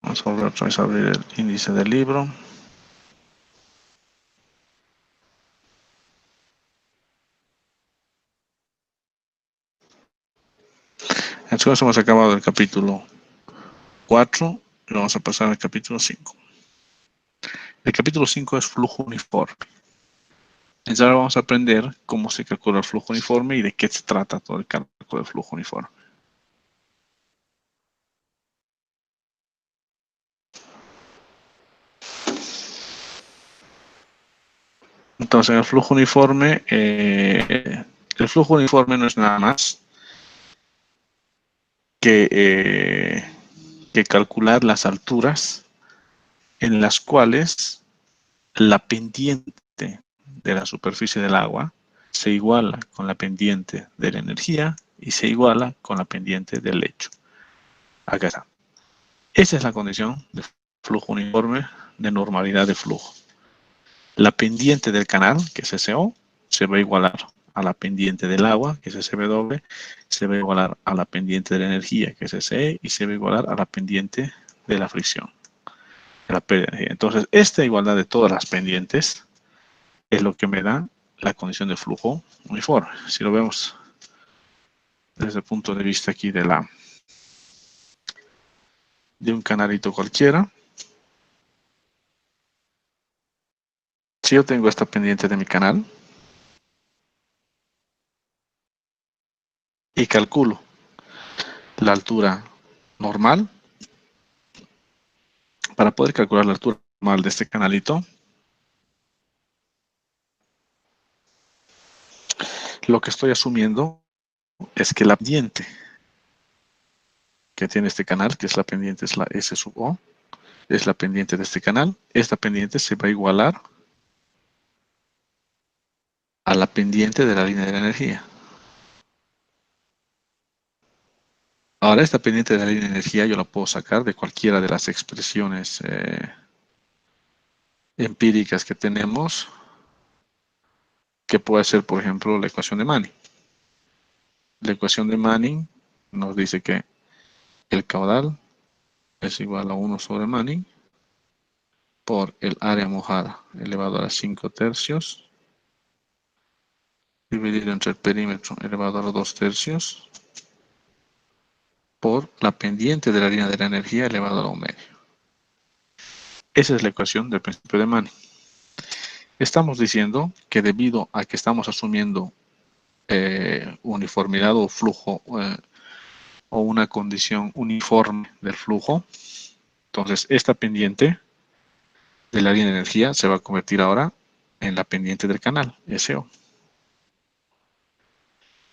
Vamos a volver otra vez a abrir el índice del libro. Entonces hemos acabado el capítulo 4 y vamos a pasar al capítulo 5. El capítulo 5 es flujo uniforme. Entonces ahora vamos a aprender cómo se calcula el flujo uniforme y de qué se trata todo el cálculo del flujo uniforme. Entonces el flujo uniforme no es nada más que calcular las alturas en las cuales la pendiente de la superficie del agua se iguala con la pendiente de la energía y se iguala con la pendiente del lecho. Acá está. Esa es la condición de flujo uniforme de normalidad de flujo. La pendiente del canal, que es SO, se va a igualar a la pendiente del agua, que es SW, se va a igualar a la pendiente de la energía, que es SE, y se va a igualar a la pendiente de la fricción, de la pérdida de energía. Entonces, esta igualdad de todas las pendientes es lo que me da la condición de flujo uniforme. Si lo vemos desde el punto de vista aquí de un canalito cualquiera, si yo tengo esta pendiente de mi canal y calculo la altura normal, para poder calcular la altura normal de este canalito, lo que estoy asumiendo es que la pendiente que tiene este canal, que es la pendiente, es la S sub O, es la pendiente de este canal. Esta pendiente se va a igualar a la pendiente de la línea de la energía. Ahora, esta pendiente de la línea de energía yo la puedo sacar de cualquiera de las expresiones empíricas que tenemos, que puede ser, por ejemplo, la ecuación de Manning. La ecuación de Manning nos dice que el caudal es igual a 1 sobre Manning por el área mojada elevado a la 5 tercios dividido entre el perímetro elevado a los 2 tercios por la pendiente de la línea de la energía elevado a la 1 medio. Esa es la ecuación del principio de Manning. Estamos diciendo que debido a que estamos asumiendo uniformidad o flujo o una condición uniforme del flujo, entonces esta pendiente de la línea de energía se va a convertir ahora en la pendiente del canal, SO.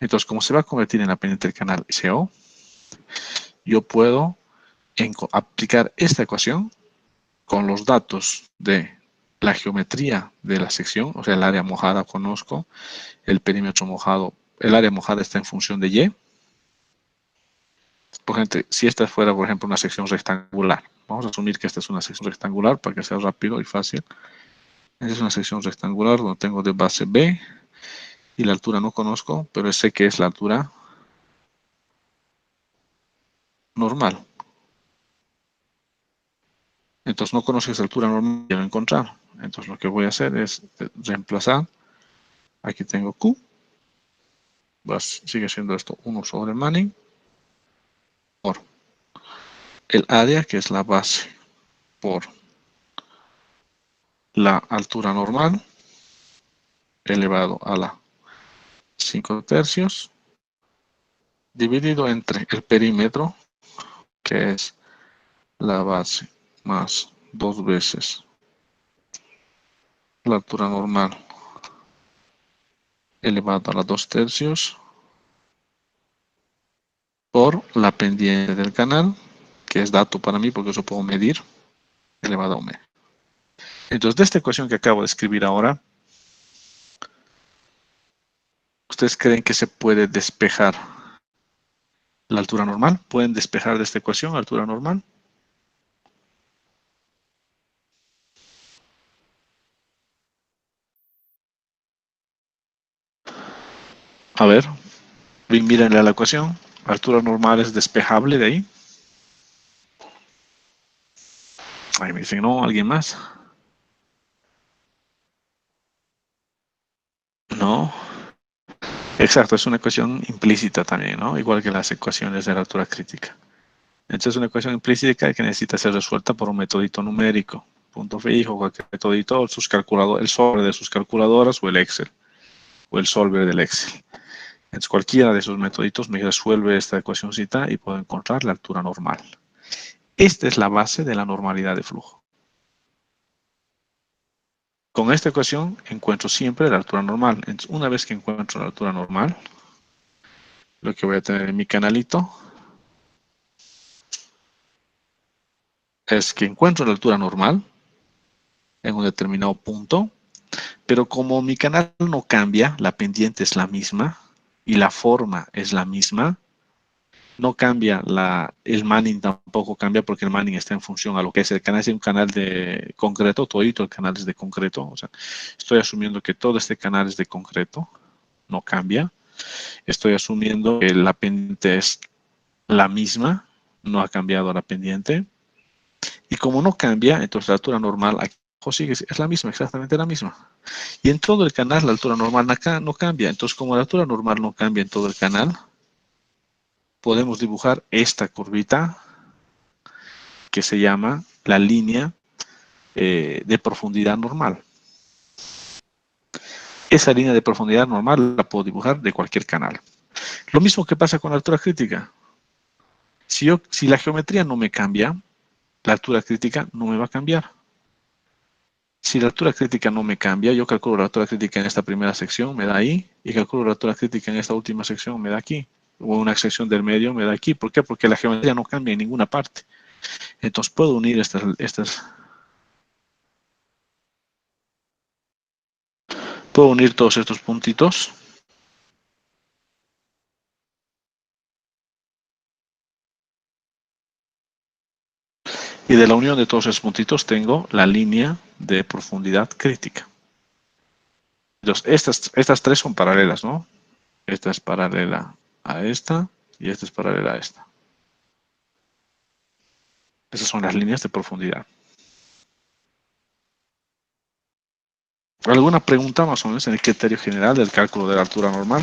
Entonces, como se va a convertir en la pendiente del canal SO, yo puedo aplicar esta ecuación con los datos de la geometría de la sección, o sea, el área mojada conozco, el perímetro mojado, el área mojada está en función de Y. Por ejemplo, si esta fuera, por ejemplo, una sección rectangular, vamos a asumir que esta es una sección rectangular para que sea rápido y fácil. Esta es una sección rectangular donde tengo de base B y la altura no conozco, pero sé que es la altura normal. Entonces no conozco esa altura normal, ya lo he encontrado. Entonces lo que voy a hacer es reemplazar. Aquí tengo Q. Sigue siendo esto 1 sobre Manning por el área, que es la base, por la altura normal elevado a la 5 tercios dividido entre el perímetro, que es la base más 2 veces la altura normal elevado a la 2 tercios por la pendiente del canal, que es dato para mí porque eso puedo medir, elevado a 1 medio. Entonces, de esta ecuación que acabo de escribir ahora, ¿ustedes creen que se puede despejar la altura normal? ¿Pueden despejar de esta ecuación la altura normal? A ver, mírenle a la ecuación. La altura normal es despejable de ahí. Ahí me dicen, no, ¿alguien más? No. Exacto, es una ecuación implícita también, ¿no? Igual que las ecuaciones de la altura crítica. Entonces es una ecuación implícita que necesita ser resuelta por un metodito numérico. Punto fijo, cualquier metodito, el sobre de sus calculadoras o el Excel, o el solver del Excel. Entonces cualquiera de esos metoditos me resuelve esta ecuacióncita y puedo encontrar la altura normal. Esta es la base de la normalidad de flujo. Con esta ecuación encuentro siempre la altura normal. Entonces, una vez que encuentro la altura normal, lo que voy a tener en mi canalito es que encuentro la altura normal en un determinado punto, pero como mi canal no cambia, la pendiente es la misma y la forma es la misma, no cambia, el Manning tampoco cambia porque el Manning está en función a lo que es el canal. Es un canal de concreto, todito el canal es de concreto. O sea, estoy asumiendo que todo este canal es de concreto, no cambia. Estoy asumiendo que la pendiente es la misma, no ha cambiado la pendiente. Y como no cambia, entonces la altura normal aquí sigue, es la misma, exactamente la misma. Y en todo el canal la altura normal acá no cambia. Entonces, como la altura normal no cambia en todo el canal, podemos dibujar esta curvita que se llama la línea de profundidad normal. Esa línea de profundidad normal la puedo dibujar de cualquier canal. Lo mismo que pasa con la altura crítica. Si la geometría no me cambia, la altura crítica no me va a cambiar. Si la altura crítica no me cambia, yo calculo la altura crítica en esta primera sección, me da ahí, y calculo la altura crítica en esta última sección, me da aquí. O una sección del medio me da aquí. ¿Por qué? Porque la geometría no cambia en ninguna parte. Entonces puedo unir puedo unir todos estos puntitos. Y Y de la unión de todos esos puntitos tengo la línea de profundidad crítica. Entonces, estas tres son paralelas, ¿no? Esta es paralela a esta y esta es paralela a esta. Esas son las líneas de profundidad. ¿Alguna pregunta más o menos en el criterio general del cálculo de la altura normal?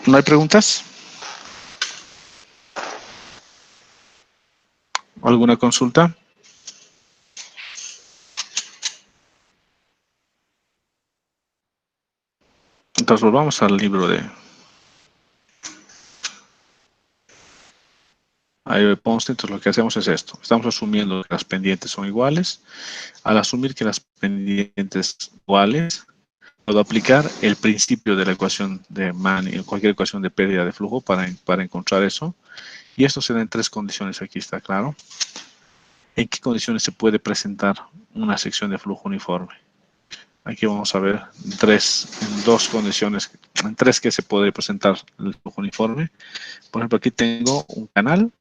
¿No hay preguntas? ¿Alguna consulta? Entonces volvamos al libro de Ponce. Entonces lo que hacemos es esto. Estamos asumiendo que las pendientes son iguales. Al asumir que las pendientes son iguales, puedo aplicar el principio de la ecuación de Mann en cualquier ecuación de pérdida de flujo para encontrar eso. Y esto se da en tres condiciones, aquí está claro. ¿En qué condiciones se puede presentar una sección de flujo uniforme? Aquí vamos a ver en dos condiciones, en tres que se puede presentar el flujo uniforme. Por ejemplo, aquí tengo un canal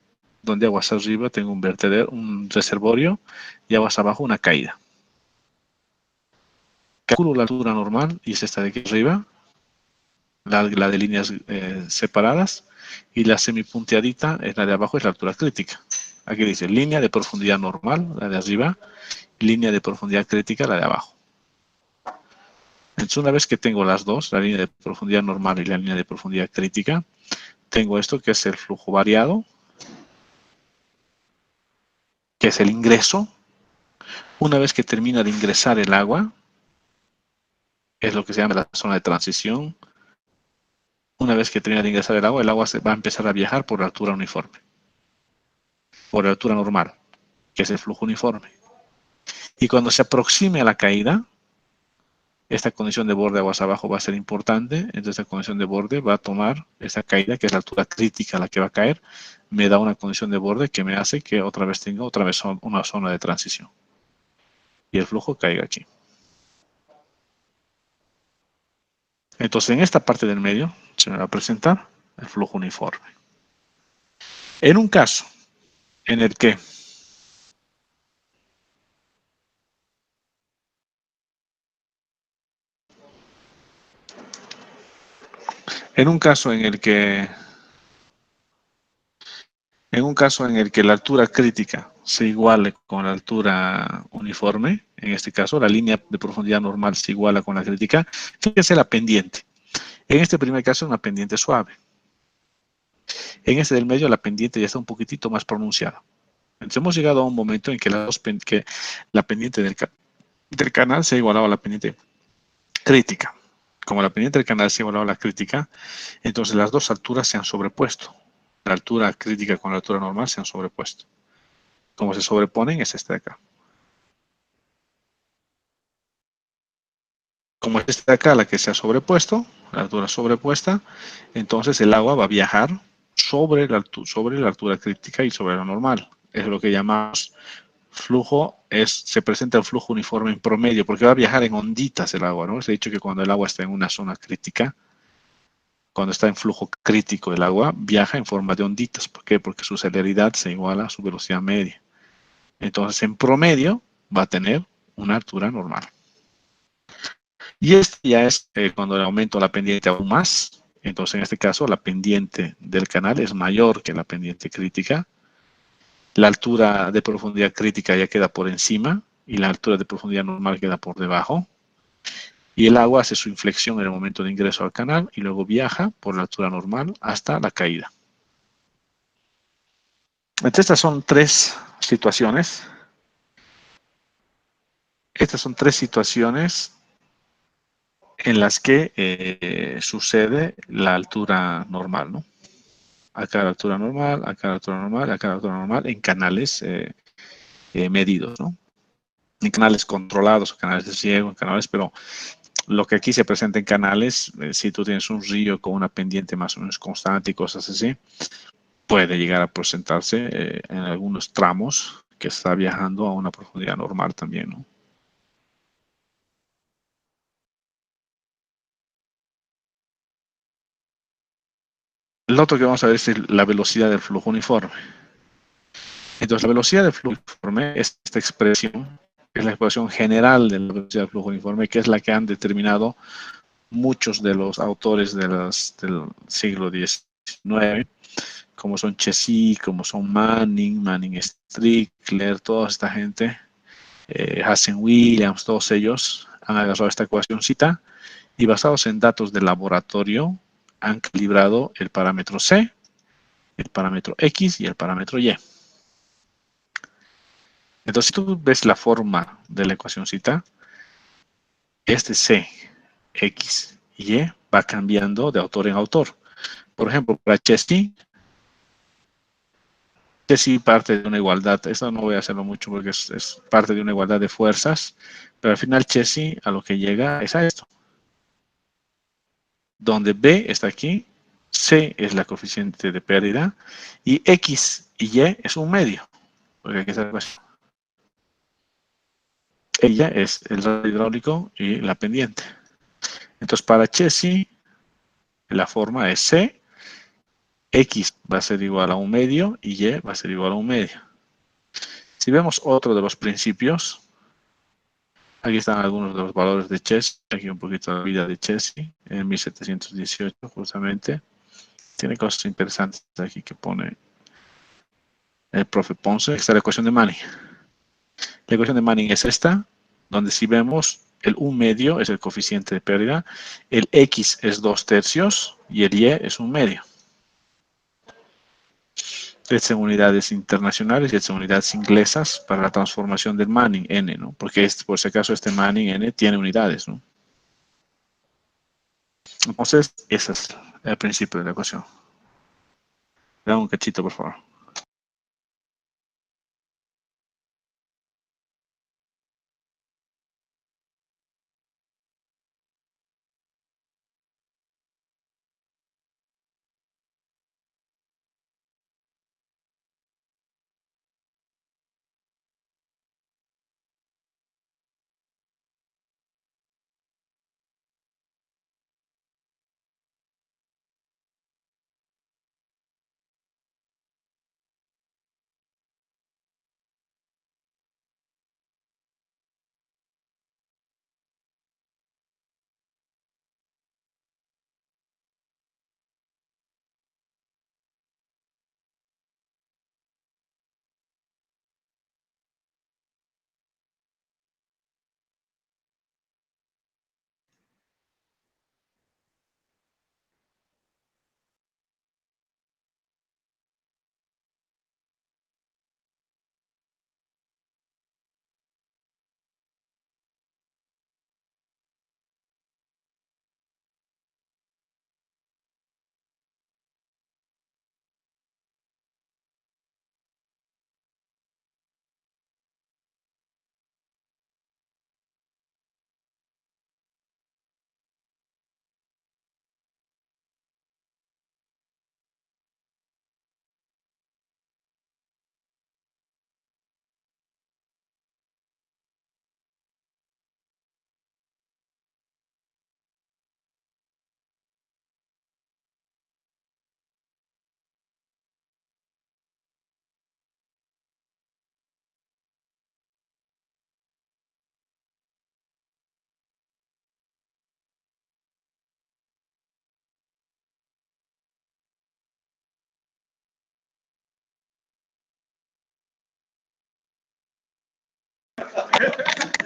donde aguas arriba tengo un vertedero, un reservorio, y aguas abajo una caída. Calculo la altura normal, y es esta de aquí arriba, la de líneas separadas, y la semipunteadita es la de abajo, es la altura crítica. Aquí dice línea de profundidad normal, la de arriba, y línea de profundidad crítica, la de abajo. Entonces, una vez que tengo las dos, la línea de profundidad normal y la línea de profundidad crítica, tengo esto que es el flujo variado, que es el ingreso. Una vez que termina de ingresar el agua, es lo que se llama la zona de transición. Una vez que termina de ingresar el agua se va a empezar a viajar por la altura uniforme, por la altura normal, que es el flujo uniforme. Y cuando se aproxime a la caída, esta condición de borde aguas abajo va a ser importante. Entonces, esta condición de borde va a tomar esa caída, que es la altura crítica a la que va a caer, me da una condición de borde que me hace que otra vez tenga una zona de transición. Y el flujo caiga aquí. Entonces, en esta parte del medio se me va a presentar el flujo uniforme. En un caso en el que la altura crítica se iguale con la altura uniforme, en este caso la línea de profundidad normal se iguala con la crítica, fíjese la pendiente. En este primer caso es una pendiente suave. En este del medio la pendiente ya está un poquitito más pronunciada. Entonces hemos llegado a un momento en que la pendiente del canal se ha igualado a la pendiente crítica. Como la pendiente del canal se ha igualado a la crítica, entonces las dos alturas se han sobrepuesto. La altura crítica con la altura normal se han sobrepuesto. Como se sobreponen es esta de acá. Como es esta de acá la que se ha sobrepuesto, la altura sobrepuesta, entonces el agua va a viajar sobre la altura crítica y sobre la normal. Es lo que llamamos flujo, se presenta el flujo uniforme en promedio, porque va a viajar en onditas el agua, ¿no? Les he dicho que cuando el agua está en una zona crítica, cuando está en flujo crítico el agua, viaja en forma de onditas. ¿Por qué? Porque su celeridad se iguala a su velocidad media. Entonces, en promedio, va a tener una altura normal. Y este ya es cuando le aumento la pendiente aún más. Entonces, en este caso, la pendiente del canal es mayor que la pendiente crítica. La altura de profundidad crítica ya queda por encima y la altura de profundidad normal queda por debajo. Y el agua hace su inflexión en el momento de ingreso al canal y luego viaja por la altura normal hasta la caída. Entonces, estas son tres situaciones. Estas son tres situaciones en las que sucede la altura normal, ¿no? acá a la altura normal, acá a la altura normal, acá a la altura normal, en canales medidos, ¿no? En canales controlados, canales de ciego, en canales, pero lo que aquí se presenta en canales, si tú tienes un río con una pendiente más o menos constante y cosas así, puede llegar a presentarse en algunos tramos que está viajando a una profundidad normal también, ¿no? Lo otro que vamos a ver es la velocidad del flujo uniforme. Entonces, la velocidad del flujo uniforme es esta expresión, es la expresión general de la velocidad del flujo uniforme, que es la que han determinado muchos de los autores del siglo XIX, como son Chessy, como son Manning Strickler, toda esta gente, Hazen Williams, todos ellos han agarrado esta ecuacióncita y basados en datos de laboratorio han calibrado el parámetro C, el parámetro X y el parámetro Y. Entonces, si tú ves la forma de la ecuacióncita, este C, X y Y va cambiando de autor en autor. Por ejemplo, para Chessy parte de una igualdad, esto no voy a hacerlo mucho porque es parte de una igualdad de fuerzas, pero al final Chessy a lo que llega es a esto, donde B está aquí, C es la coeficiente de pérdida y X y Y es un medio, porque aquí está ella es el radio hidráulico y la pendiente. Entonces para Chessy la forma es C, X va a ser igual a un medio y Y va a ser igual a un medio. Si vemos otro de los principios, aquí están algunos de los valores de Chessy, aquí un poquito de la vida de Chessy, en 1718 justamente. Tiene cosas interesantes aquí que pone el profe Ponce. Esta es la ecuación de Manning. La ecuación de Manning es esta, donde si vemos el 1 medio es el coeficiente de pérdida, el X es 2 tercios y el Y es 1 medio. Estas son unidades internacionales y estas son unidades inglesas para la transformación del Manning N, ¿no? Porque por si acaso este Manning N tiene unidades, ¿no? Entonces, ese es el principio de la ecuación. Dame un cachito, por favor.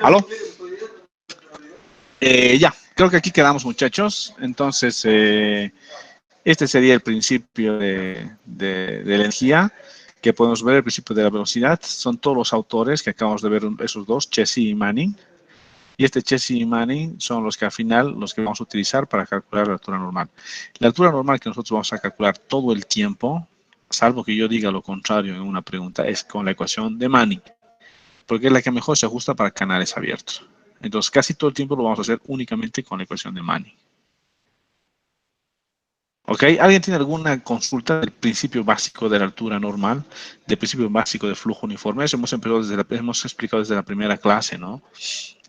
¿Aló? Ya, creo que aquí quedamos, muchachos. Entonces, este sería el principio de la energía que podemos ver, el principio de la velocidad. Son todos los autores que acabamos de ver, esos dos, Chessy y Manning. Y este Chesney y Manning son los que al final, los que vamos a utilizar para calcular la altura normal. La altura normal que nosotros vamos a calcular todo el tiempo, salvo que yo diga lo contrario en una pregunta, es con la ecuación de Manning, porque es la que mejor se ajusta para canales abiertos. Entonces, casi todo el tiempo lo vamos a hacer únicamente con la ecuación de Manning. ¿Ok? ¿Alguien tiene alguna consulta del principio básico de la altura normal, del principio básico de flujo uniforme? Eso hemos explicado desde la primera clase, ¿no?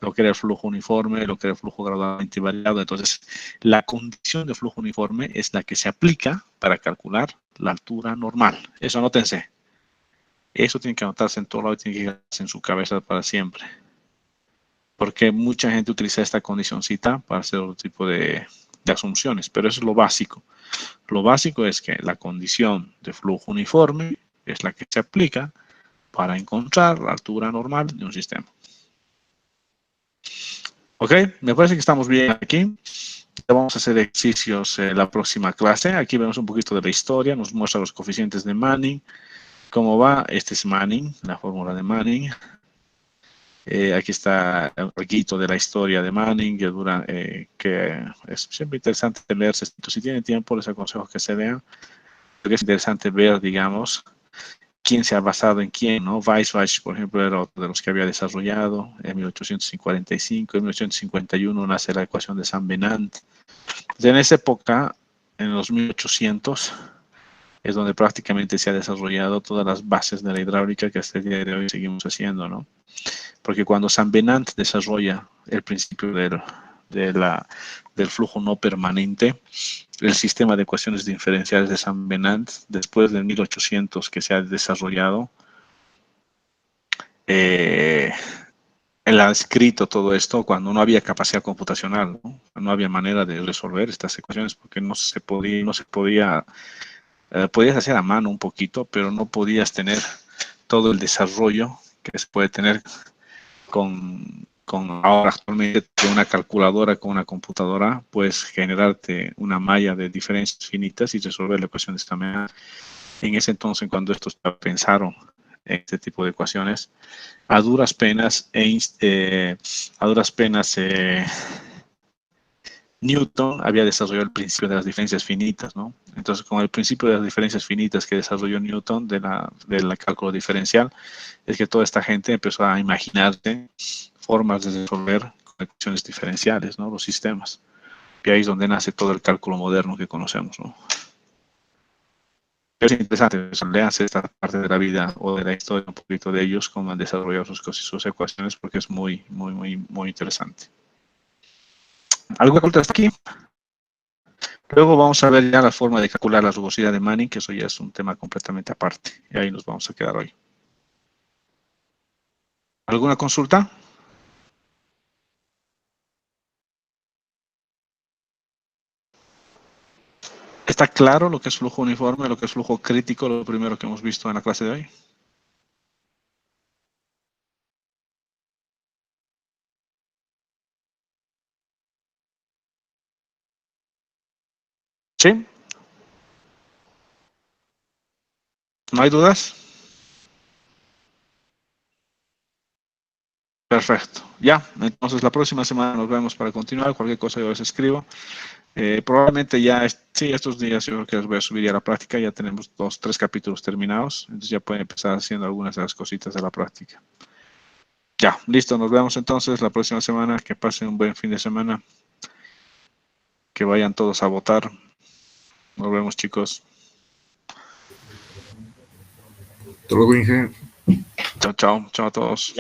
Lo que era el flujo uniforme, lo que era el flujo gradualmente variado. Entonces, la condición de flujo uniforme es la que se aplica para calcular la altura normal. Eso anótense. Eso tiene que anotarse en todo lado y tiene que quedarse en su cabeza para siempre. Porque mucha gente utiliza esta condicioncita para hacer otro tipo de asunciones, pero eso es lo básico. Lo básico es que la condición de flujo uniforme es la que se aplica para encontrar la altura normal de un sistema. Ok, me parece que estamos bien aquí. Vamos a hacer ejercicios en la próxima clase. Aquí vemos un poquito de la historia, nos muestra los coeficientes de Manning. ¿Cómo va? Este es Manning, la fórmula de Manning. Aquí está el requito de la historia de Manning, que es siempre interesante leerse. Si tienen tiempo, les aconsejo que se vean, porque es interesante ver, digamos, quién se ha basado en quién, ¿no? Weisbach, por ejemplo, era otro de los que había desarrollado en 1845, en 1851 nace la ecuación de Saint-Venant. En esa época, en los 1800, es donde prácticamente se ha desarrollado todas las bases de la hidráulica que hasta el día de hoy seguimos haciendo, ¿no? Porque cuando Saint-Venant desarrolla el principio del flujo no permanente, el sistema de ecuaciones diferenciales de Saint-Venant, después de 1800 que se ha desarrollado, él ha escrito todo esto cuando no había capacidad computacional, no había manera de resolver estas ecuaciones porque podías hacer a mano un poquito, pero no podías tener todo el desarrollo que se puede tener con ahora actualmente una calculadora con una computadora. Puedes generarte una malla de diferencias finitas y resolver la ecuación de esta manera. En ese entonces, cuando estos pensaron en este tipo de ecuaciones, a duras penas Newton había desarrollado el principio de las diferencias finitas, ¿no? Entonces, con el principio de las diferencias finitas que desarrolló Newton de la cálculo diferencial, es que toda esta gente empezó a imaginarse formas de resolver ecuaciones diferenciales, ¿no? Los sistemas. Y ahí es donde nace todo el cálculo moderno que conocemos, ¿no? Es interesante, leanse esta parte de la vida o de la historia, un poquito de ellos, cómo han desarrollado sus ecuaciones, porque es muy, muy, muy, muy interesante. ¿Alguna consulta hasta aquí? Luego vamos a ver ya la forma de calcular la rugosidad de Manning, que eso ya es un tema completamente aparte. Y ahí nos vamos a quedar hoy. ¿Alguna consulta? ¿Está claro lo que es flujo uniforme, lo que es flujo crítico, lo primero que hemos visto en la clase de hoy? ¿Sí? ¿No hay dudas? Perfecto. Ya, entonces la próxima semana nos vemos para continuar. Cualquier cosa yo les escribo. Probablemente ya, sí, estos días yo creo que los voy a subir a la práctica. Ya tenemos 2, 3 capítulos terminados. Entonces ya pueden empezar haciendo algunas de las cositas de la práctica. Ya, listo. Nos vemos entonces la próxima semana. Que pasen un buen fin de semana. Que vayan todos a votar. Nos vemos, chicos. Hasta luego, Inge. Chao, chao. Chao a todos.